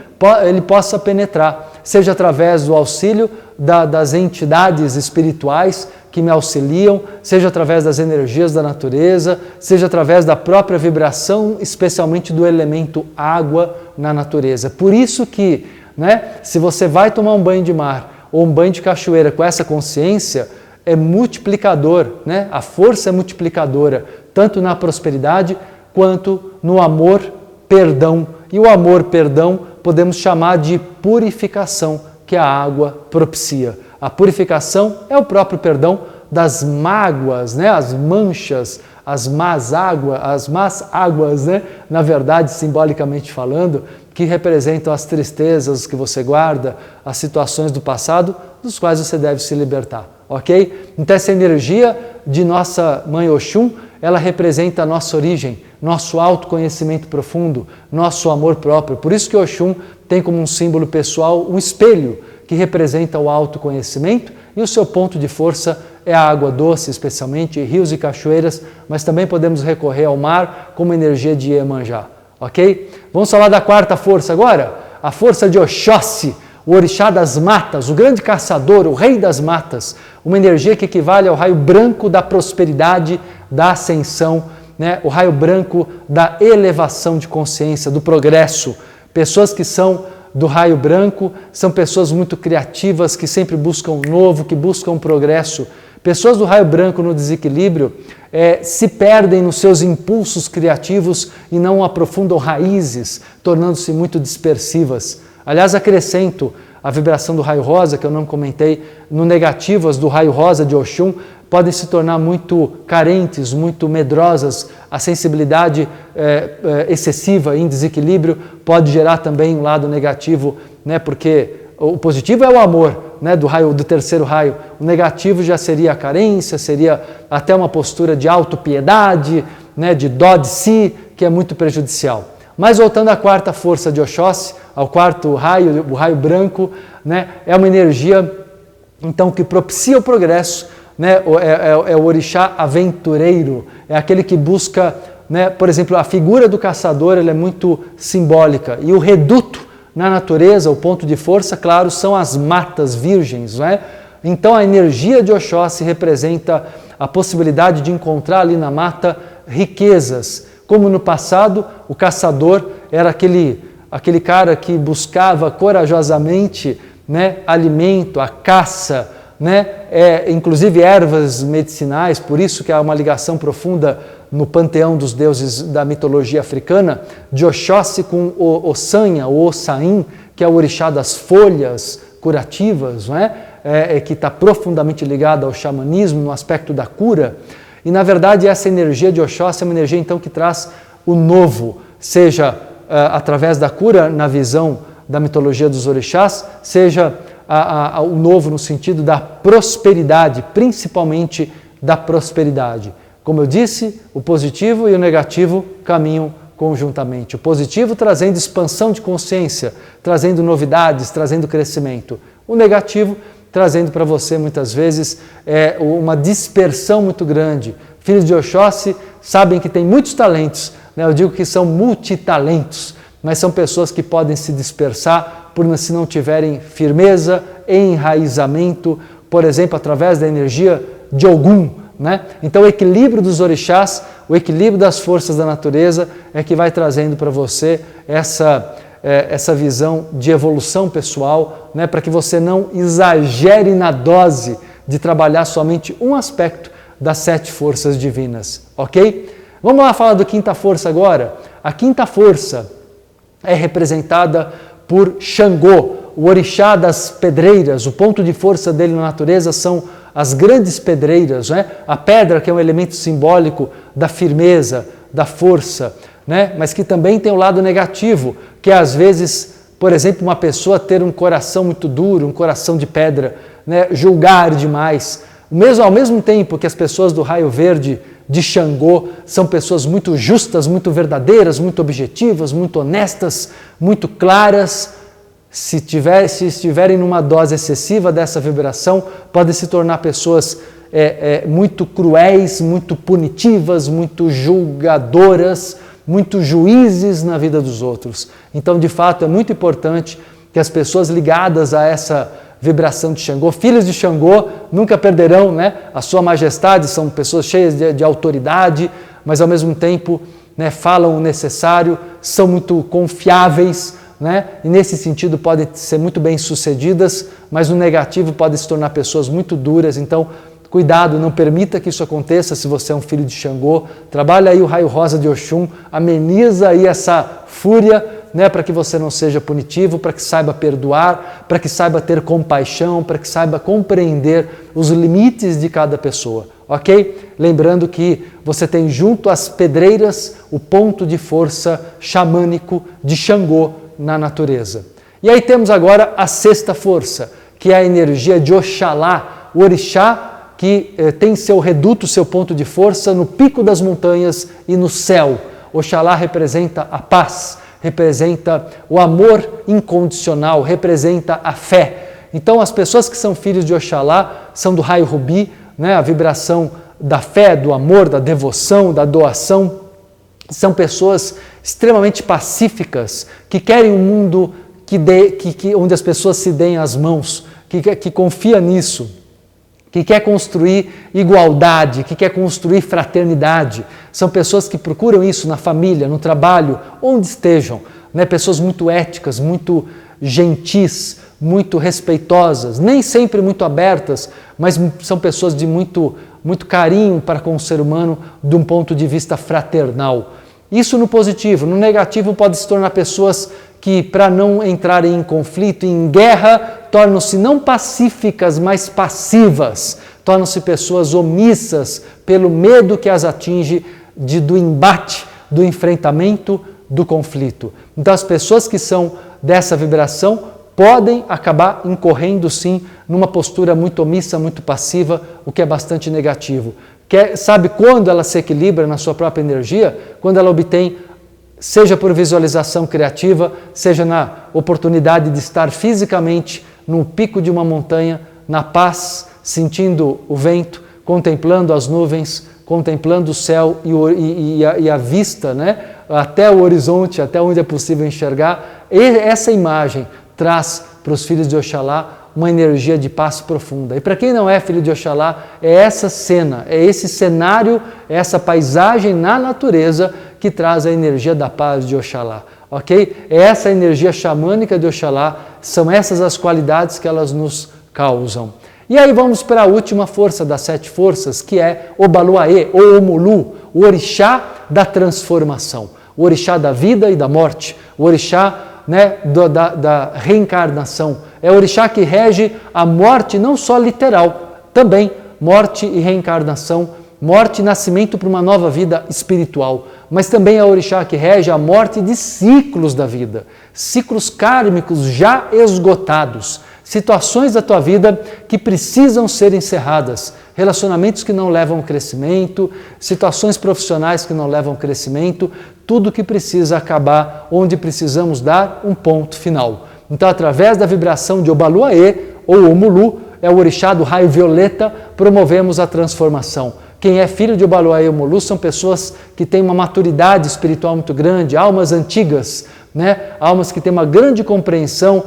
[SPEAKER 3] ele possa penetrar, seja através do auxílio das entidades espirituais que me auxiliam, seja através das energias da natureza, seja através da própria vibração, especialmente do elemento água na natureza. Por isso que, né, se você vai tomar um banho de mar ou um banho de cachoeira com essa consciência, é multiplicador, né? A força é multiplicadora, tanto na prosperidade quanto no amor, perdão. E o amor, perdão, podemos chamar de purificação, que a água propicia. A purificação é o próprio perdão das mágoas, né? As manchas, as más águas, né? Na verdade, simbolicamente falando, que representam as tristezas que você guarda, as situações do passado, dos quais você deve se libertar, ok? Então essa energia de nossa mãe Oxum, ela representa a nossa origem, nosso autoconhecimento profundo, nosso amor próprio. Por isso que Oxum tem como um símbolo pessoal um espelho que representa o autoconhecimento, e o seu ponto de força é a água doce, especialmente rios e cachoeiras, mas também podemos recorrer ao mar como energia de Iemanjá, ok? Vamos falar da quarta força agora? A força de Oxóssi, o orixá das matas, o grande caçador, o rei das matas, uma energia que equivale ao raio branco da prosperidade, da ascensão, né? O raio branco da elevação de consciência, do progresso. Pessoas que são do raio branco são pessoas muito criativas, que sempre buscam o novo, que buscam o progresso. Pessoas do raio branco no desequilíbrio se perdem nos seus impulsos criativos e não aprofundam raízes, tornando-se muito dispersivas. Aliás, acrescento a vibração do raio rosa, que eu não comentei, no negativas do raio rosa de Oxum, podem se tornar muito carentes, muito medrosas. A sensibilidade excessiva em desequilíbrio pode gerar também um lado negativo, né? Porque o positivo é o amor, né? Do terceiro raio. O negativo já seria a carência, seria até uma postura de autopiedade, né? De dó de si, que é muito prejudicial. Mas voltando à quarta força de Oxóssi, ao quarto raio, o raio branco, né? É uma energia então que propicia o progresso, né? É o orixá aventureiro, é aquele que busca, né? Por exemplo, a figura do caçador ela é muito simbólica, e o reduto na natureza, o ponto de força, claro, são as matas virgens, né? Então a energia de Oxóssi representa a possibilidade de encontrar ali na mata riquezas. Como no passado, o caçador era aquele cara que buscava corajosamente, né, alimento, a caça, né, inclusive ervas medicinais, por isso que há uma ligação profunda no panteão dos deuses da mitologia africana, de Oxóssi com o Ossanha, o Ossain, que é o orixá das folhas curativas, não é? Que está profundamente ligado ao xamanismo, no aspecto da cura. E, na verdade, essa energia de Oxóssi é uma energia, então, que traz o novo, seja através da cura, na visão da mitologia dos orixás, seja o novo no sentido da prosperidade, principalmente da prosperidade. Como eu disse, o positivo e o negativo caminham conjuntamente. O positivo trazendo expansão de consciência, trazendo novidades, trazendo crescimento. O negativo trazendo para você, muitas vezes, uma dispersão muito grande. Filhos de Oxóssi sabem que têm muitos talentos, né? Eu digo que são multitalentos, mas são pessoas que podem se dispersar se não tiverem firmeza, enraizamento, por exemplo, através da energia de Ogum, né? Então, o equilíbrio dos orixás, o equilíbrio das forças da natureza é que vai trazendo para você essa visão de evolução pessoal, né, para que você não exagere na dose de trabalhar somente um aspecto das 7 forças divinas, ok? Vamos lá falar do quinta força agora. A quinta força é representada por Xangô, o orixá das pedreiras. O ponto de força dele na natureza são as grandes pedreiras, né? A pedra, que é um elemento simbólico da firmeza, da força, né? Mas que também tem o lado negativo, que é às vezes, por exemplo, uma pessoa ter um coração muito duro, um coração de pedra, né? Julgar demais. Ao mesmo tempo que as pessoas do raio verde de Xangô são pessoas muito justas, muito verdadeiras, muito objetivas, muito honestas, muito claras, se estiverem numa dose excessiva dessa vibração, podem se tornar pessoas muito cruéis, muito punitivas, muito julgadoras, muito juízes na vida dos outros. Então, de fato, é muito importante que as pessoas ligadas a essa vibração de Xangô, filhos de Xangô, nunca perderão, né, a sua majestade, são pessoas cheias de autoridade, mas ao mesmo tempo, né, falam o necessário, são muito confiáveis, né, e nesse sentido podem ser muito bem sucedidas, mas no negativo podem se tornar pessoas muito duras. Então, cuidado, não permita que isso aconteça se você é um filho de Xangô. Trabalha aí o raio rosa de Oxum, ameniza aí essa fúria, né, para que você não seja punitivo, para que saiba perdoar, para que saiba ter compaixão, para que saiba compreender os limites de cada pessoa, ok? Lembrando que você tem junto às pedreiras o ponto de força xamânico de Xangô na natureza. E aí temos agora a sexta força, que é a energia de Oxalá, o orixá que tem seu reduto, seu ponto de força no pico das montanhas e no céu. Oxalá representa a paz, representa o amor incondicional, representa a fé. Então, as pessoas que são filhos de Oxalá são do raio rubi, né, a vibração da fé, do amor, da devoção, da doação. São pessoas extremamente pacíficas, que querem um mundo onde as pessoas se deem as mãos, que confia nisso, que quer construir igualdade, que quer construir fraternidade. São pessoas que procuram isso na família, no trabalho, onde estejam, né? Pessoas muito éticas, muito gentis, muito respeitosas, nem sempre muito abertas, mas são pessoas de muito carinho para com o ser humano de um ponto de vista fraternal. Isso no positivo. No negativo pode se tornar pessoas que, para não entrarem em conflito, em guerra, tornam-se não pacíficas, mas passivas. Tornam-se pessoas omissas pelo medo que as atinge do embate, do enfrentamento, do conflito. Então, as pessoas que são dessa vibração podem acabar incorrendo, sim, numa postura muito omissa, muito passiva, o que é bastante negativo. Sabe quando ela se equilibra na sua própria energia? Quando ela obtém, seja por visualização criativa, seja na oportunidade de estar fisicamente no pico de uma montanha, na paz, sentindo o vento, contemplando as nuvens, contemplando o céu e a vista, né, até o horizonte, até onde é possível enxergar. E essa imagem traz para os filhos de Oxalá uma energia de paz profunda. E para quem não é filho de Oxalá, é essa cena, é esse cenário, é essa paisagem na natureza que traz a energia da paz de Oxalá, ok? É essa energia xamânica de Oxalá, são essas as qualidades que elas nos causam. E aí vamos para a última força das 7 forças, que é Obaluaê, ou Omulu, o orixá da transformação, o orixá da vida e da morte, o orixá, né, da reencarnação. É o orixá que rege a morte não só literal, também morte e reencarnação, morte e nascimento para uma nova vida espiritual, mas também é o orixá que rege a morte de ciclos da vida, ciclos kármicos já esgotados, situações da tua vida que precisam ser encerradas, relacionamentos que não levam ao crescimento, situações profissionais que não levam ao crescimento, tudo que precisa acabar, onde precisamos dar um ponto final. Então, através da vibração de Obaluaê, ou Omulu, é o orixá do raio violeta, promovemos a transformação. Quem é filho de Obaluaê e Omulu são pessoas que têm uma maturidade espiritual muito grande, almas antigas, né? Almas que têm uma grande compreensão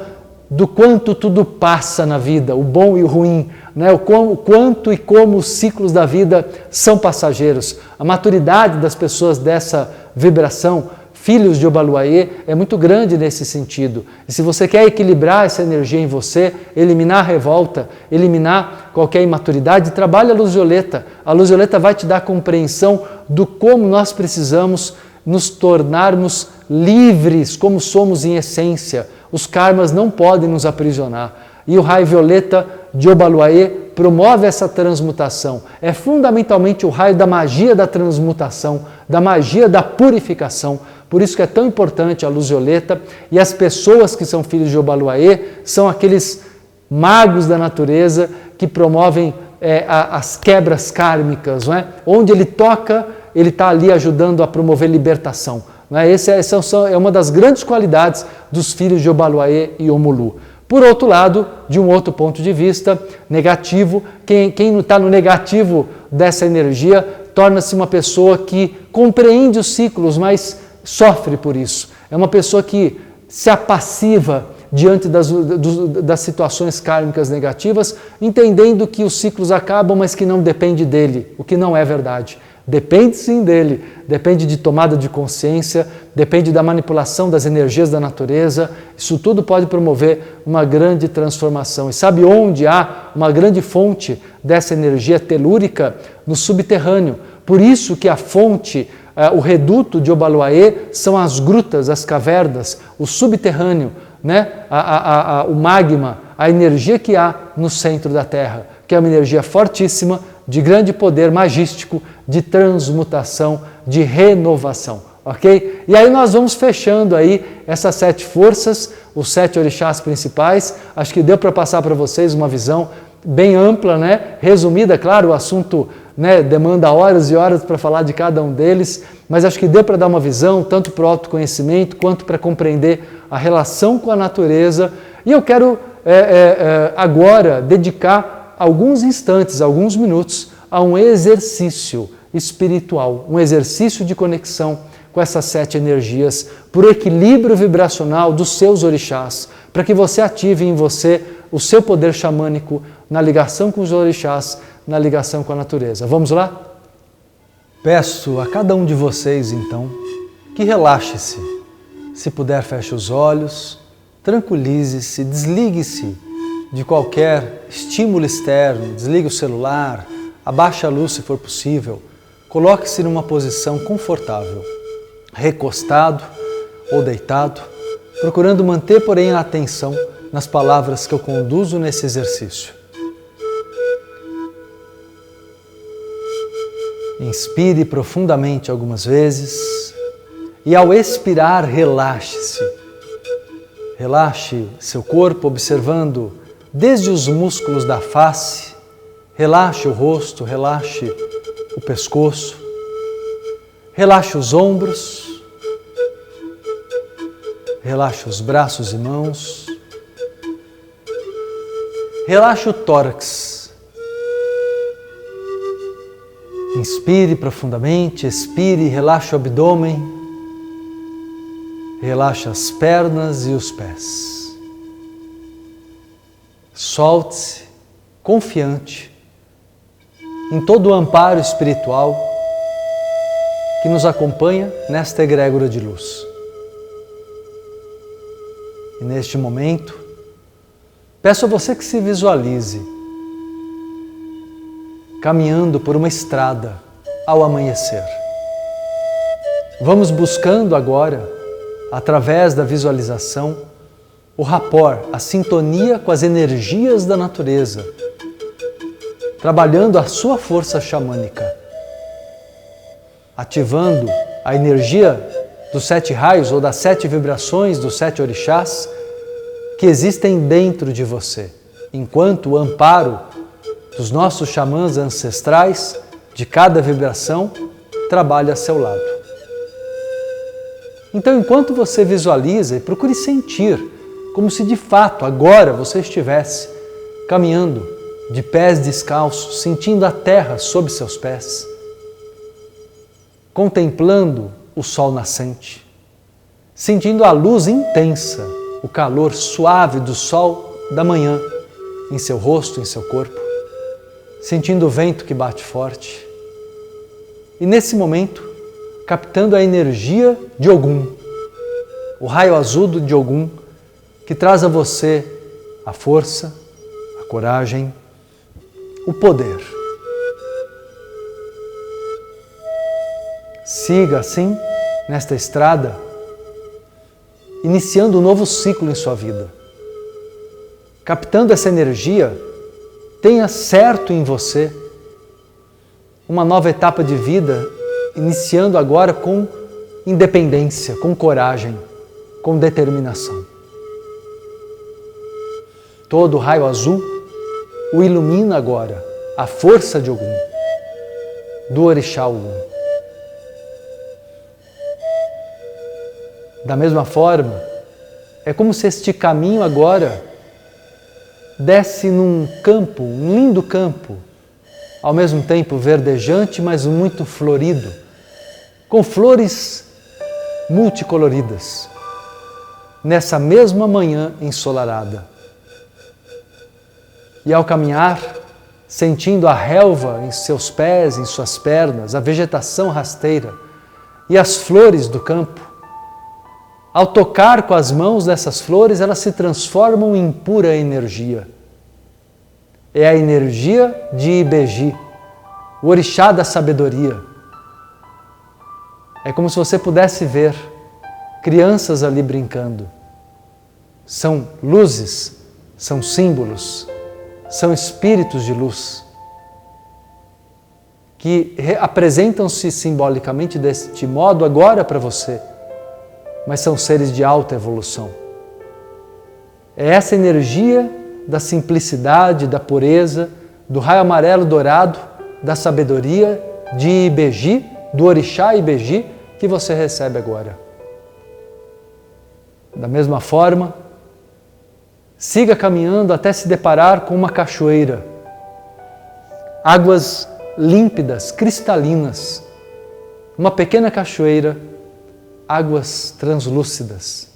[SPEAKER 3] do quanto tudo passa na vida, o bom e o ruim, né? O quanto e como os ciclos da vida são passageiros. A maturidade das pessoas dessa vibração, filhos de Obaluayê, é muito grande nesse sentido. E se você quer equilibrar essa energia em você, eliminar a revolta, eliminar qualquer imaturidade, trabalhe a luz violeta. A luz violeta vai te dar compreensão do como nós precisamos nos tornarmos livres, como somos em essência. Os karmas não podem nos aprisionar. E o raio violeta de Obaluayê promove essa transmutação. É fundamentalmente o raio da magia da transmutação, da magia da purificação. Por isso que é tão importante a luz violeta, e as pessoas que são filhos de Obaluayê são aqueles magos da natureza que promovem as quebras kármicas, não é? Onde ele toca, ele está ali ajudando a promover libertação. Não é? Essa é uma das grandes qualidades dos filhos de Obaluayê e Omulu. Por outro lado, de um outro ponto de vista negativo, quem não está no negativo dessa energia torna-se uma pessoa que compreende os ciclos, mas sofre por isso. É uma pessoa que se apassiva diante das situações kármicas negativas, entendendo que os ciclos acabam, mas que não depende dele, o que não é verdade. Depende sim dele, depende de tomada de consciência, depende da manipulação das energias da natureza. Isso tudo pode promover uma grande transformação. E sabe onde há uma grande fonte dessa energia telúrica? No subterrâneo. Por isso que a fonte, o reduto de Obaluayê são as grutas, as cavernas, o subterrâneo, né? O magma, a energia que há no centro da Terra, que é uma energia fortíssima, de grande poder magístico, de transmutação, de renovação, ok? E aí nós vamos fechando aí essas 7 forças, os 7 orixás principais. Acho que deu para passar para vocês uma visão bem ampla, né? Resumida, claro, o assunto, né, demanda horas e horas para falar de cada um deles, mas acho que deu para dar uma visão, tanto para o autoconhecimento, quanto para compreender a relação com a natureza. E eu quero agora dedicar alguns instantes, alguns minutos, a um exercício espiritual, um exercício de conexão com essas 7 energias, por equilíbrio vibracional dos seus orixás, para que você ative em você o seu poder xamânico na ligação com os orixás, na ligação com a natureza. Vamos lá? Peço a cada um de vocês, então, que relaxe-se. Se puder, feche os olhos, tranquilize-se, desligue-se de qualquer estímulo externo, desligue o celular, abaixe a luz se for possível, coloque-se numa posição confortável, recostado ou deitado, procurando manter, porém, a atenção nas palavras que eu conduzo nesse exercício. Inspire profundamente algumas vezes e, ao expirar, relaxe-se. Relaxe seu corpo, observando desde os músculos da face, relaxe o rosto, relaxe o pescoço, relaxe os ombros, relaxe os braços e mãos, relaxe o tórax. Inspire profundamente, expire, relaxe o abdômen, relaxe as pernas e os pés. Solte-se, confiante, em todo o amparo espiritual que nos acompanha nesta egrégora de luz. E neste momento, peço a você que se visualize caminhando por uma estrada ao amanhecer. Vamos buscando agora, através da visualização, o rapport, a sintonia com as energias da natureza, trabalhando a sua força xamânica, ativando a energia dos 7 raios ou das 7 vibrações dos 7 orixás que existem dentro de você, enquanto o amparo dos nossos xamãs ancestrais de cada vibração trabalha a seu lado. Então, enquanto você visualiza, procure sentir como se de fato agora você estivesse caminhando de pés descalços, sentindo a terra sob seus pés, contemplando o sol nascente, sentindo a luz intensa, o o calor suave do sol da manhã em seu rosto, em seu corpo, sentindo o vento que bate forte. E nesse momento, captando a energia de Ogum, o raio azul de Ogum, que traz a você a força, a coragem, o poder. Siga assim, nesta estrada, iniciando um novo ciclo em sua vida. Captando essa energia, tenha certo em você uma nova etapa de vida, iniciando agora com independência, com coragem, com determinação. Todo o raio azul o ilumina agora, a força de Ogum, do Orixá Ogum. Da mesma forma, é como se este caminho agora desse num campo, um lindo campo, ao mesmo tempo verdejante, mas muito florido, com flores multicoloridas, nessa mesma manhã ensolarada. E ao caminhar, sentindo a relva em seus pés, em suas pernas, a vegetação rasteira e as flores do campo, ao tocar com as mãos dessas flores, elas se transformam em pura energia. É a energia de Ibeji, o orixá da sabedoria. É como se você pudesse ver crianças ali brincando. São luzes, são símbolos, são espíritos de luz que apresentam-se simbolicamente deste modo agora para você, mas são seres de alta evolução. É essa energia da simplicidade, da pureza, do raio amarelo dourado, da sabedoria de Ibeji, do orixá Ibeji, que você recebe agora. Da mesma forma, siga caminhando até se deparar com uma cachoeira. Águas límpidas, cristalinas. Uma pequena cachoeira, águas translúcidas.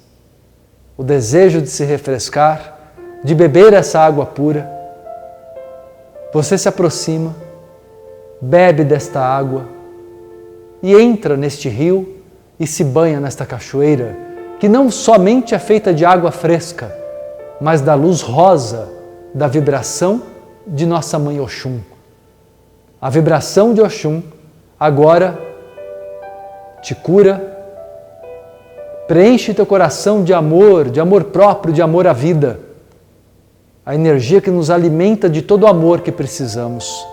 [SPEAKER 3] O desejo de se refrescar, de beber essa água pura. Você se aproxima, bebe desta água e entra neste rio e se banha nesta cachoeira, que não somente é feita de água fresca, mas da luz rosa da vibração de nossa mãe Oxum. A vibração de Oxum agora te cura, preenche teu coração de amor próprio, de amor à vida. A energia que nos alimenta de todo o amor que precisamos,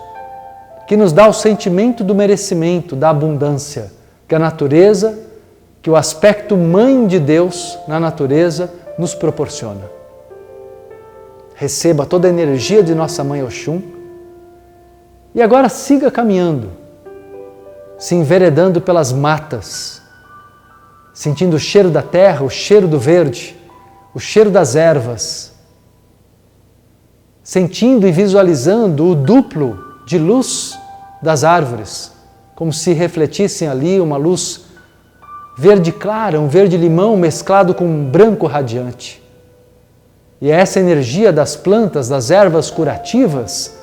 [SPEAKER 3] que nos dá o sentimento do merecimento, da abundância, que a natureza, que o aspecto mãe de Deus na natureza nos proporciona. Receba toda a energia de nossa mãe Oxum e agora siga caminhando, se enveredando pelas matas, sentindo o cheiro da terra, o cheiro do verde, o cheiro das ervas, sentindo e visualizando o duplo de luz das árvores, como se refletissem ali uma luz verde clara, um verde limão mesclado com um branco radiante. E é essa energia das plantas, das ervas curativas,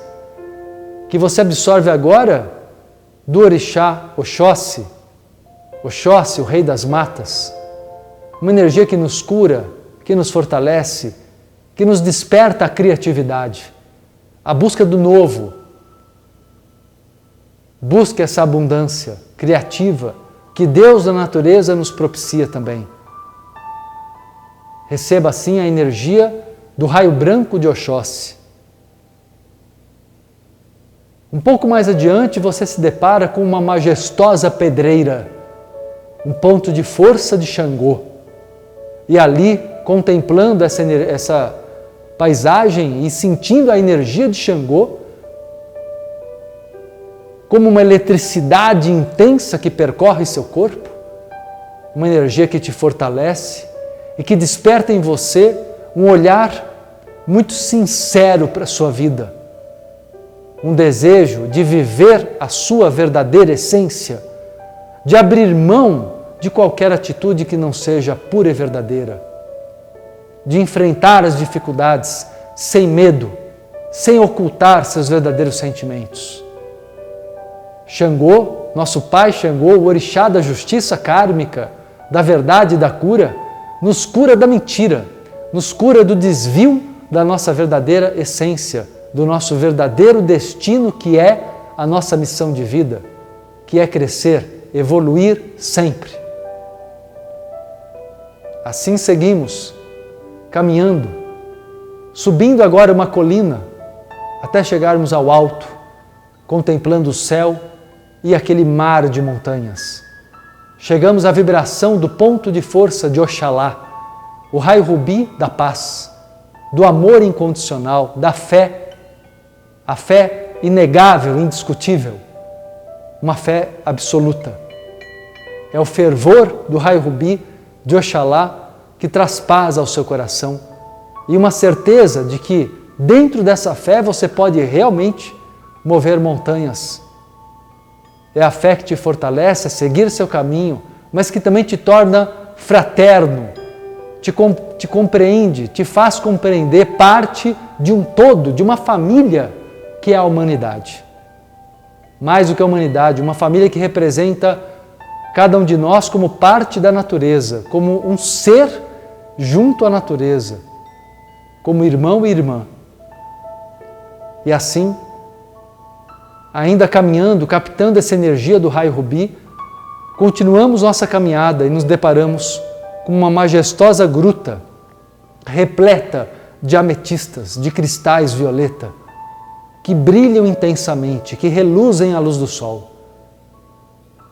[SPEAKER 3] que você absorve agora do orixá Oxóssi, Oxóssi, o rei das matas. Uma energia que nos cura, que nos fortalece, que nos desperta a criatividade, a busca do novo. Busque essa abundância criativa que Deus da natureza nos propicia também. Receba assim a energia do raio branco de Oxóssi. Um pouco mais adiante você se depara com uma majestosa pedreira, um ponto de força de Xangô. E ali, contemplando essa paisagem e sentindo a energia de Xangô, como uma eletricidade intensa que percorre seu corpo, uma energia que te fortalece e que desperta em você um olhar muito sincero para a sua vida, um desejo de viver a sua verdadeira essência, de abrir mão de qualquer atitude que não seja pura e verdadeira, de enfrentar as dificuldades sem medo, sem ocultar seus verdadeiros sentimentos. Xangô, nosso pai Xangô, o orixá da justiça kármica, da verdade e da cura, nos cura da mentira, nos cura do desvio da nossa verdadeira essência, do nosso verdadeiro destino, que é a nossa missão de vida, que é crescer, evoluir sempre. Assim seguimos, caminhando, subindo agora uma colina, até chegarmos ao alto, contemplando o céu e aquele mar de montanhas. Chegamos à vibração do ponto de força de Oxalá, o raio rubi da paz, do amor incondicional, da fé, a fé inegável, indiscutível, uma fé absoluta. É o fervor do raio rubi de Oxalá que traz paz ao seu coração e uma certeza de que dentro dessa fé você pode realmente mover montanhas. É a fé que te fortalece a seguir seu caminho, mas que também te torna fraterno, te compreende, te faz compreender parte de um todo, de uma família que é a humanidade. Mais do que a humanidade, uma família que representa cada um de nós como parte da natureza, como um ser junto à natureza, como irmão e irmã. E assim, ainda caminhando, captando essa energia do raio rubi, continuamos nossa caminhada e nos deparamos com uma majestosa gruta repleta de ametistas, de cristais violeta, que brilham intensamente, que reluzem à luz do sol.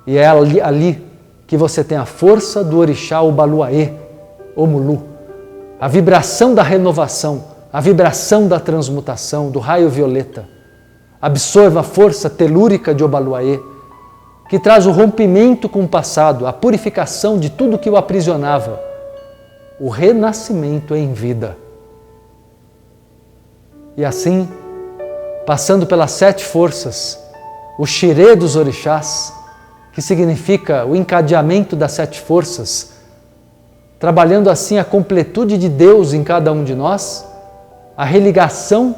[SPEAKER 3] E é ali que você tem a força do orixá Obaluaê, Omulu, a vibração da renovação, a vibração da transmutação, do raio violeta. Absorva a força telúrica de Obaluaê, que traz o rompimento com o passado, a purificação de tudo que o aprisionava, o renascimento em vida. E assim, passando pelas 7 forças, o xirê dos orixás, que significa o encadeamento das 7 forças, trabalhando assim a completude de Deus em cada um de nós, a religação,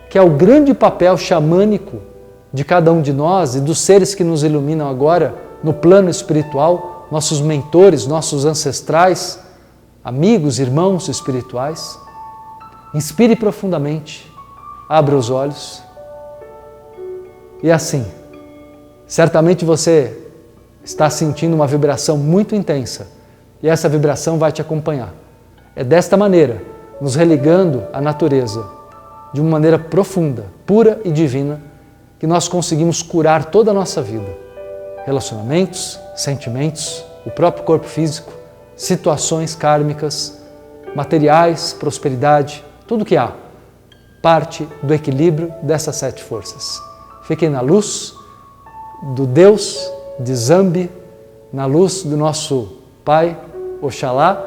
[SPEAKER 3] que é o grande papel xamânico de cada um de nós e dos seres que nos iluminam agora no plano espiritual, nossos mentores, nossos ancestrais, amigos, irmãos espirituais. Inspire profundamente, abra os olhos e assim, certamente você está sentindo uma vibração muito intensa e essa vibração vai te acompanhar. É desta maneira, nos religando à natureza, de uma maneira profunda, pura e divina, que nós conseguimos curar toda a nossa vida. Relacionamentos, sentimentos, o próprio corpo físico, situações kármicas, materiais, prosperidade, tudo que há, parte do equilíbrio dessas 7 forças. Fiquem na luz do Deus de Zambi, na luz do nosso Pai, Oxalá,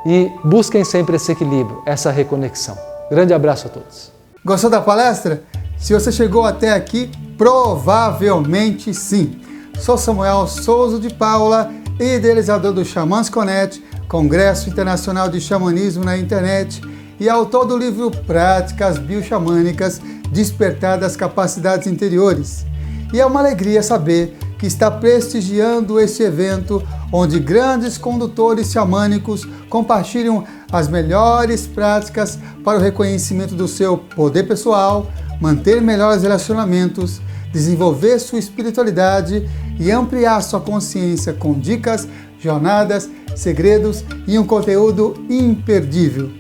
[SPEAKER 3] e busquem sempre esse equilíbrio, essa reconexão. Grande abraço a todos.
[SPEAKER 1] Gostou da palestra? Se você chegou até aqui, provavelmente sim. Sou Samuel Souza de Paula, idealizador do Xamãs Connect, Congresso Internacional de Xamanismo na Internet, e autor do livro Práticas Bioxamânicas, Despertar das Capacidades Interiores. E é uma alegria saber que está prestigiando este evento, onde grandes condutores xamânicos compartilham as melhores práticas para o reconhecimento do seu poder pessoal, manter melhores relacionamentos, desenvolver sua espiritualidade e ampliar sua consciência com dicas, jornadas, segredos e um conteúdo imperdível.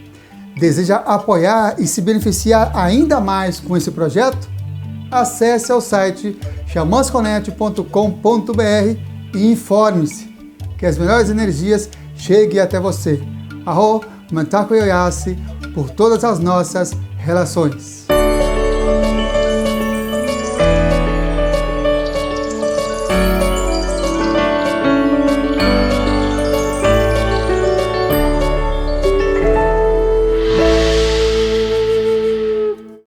[SPEAKER 1] Deseja apoiar e se beneficiar ainda mais com esse projeto? Acesse ao site xamansconnect.com.br e informe-se que as melhores energias cheguem até você. Arro, Mantaku Yoyasi, por todas as nossas relações.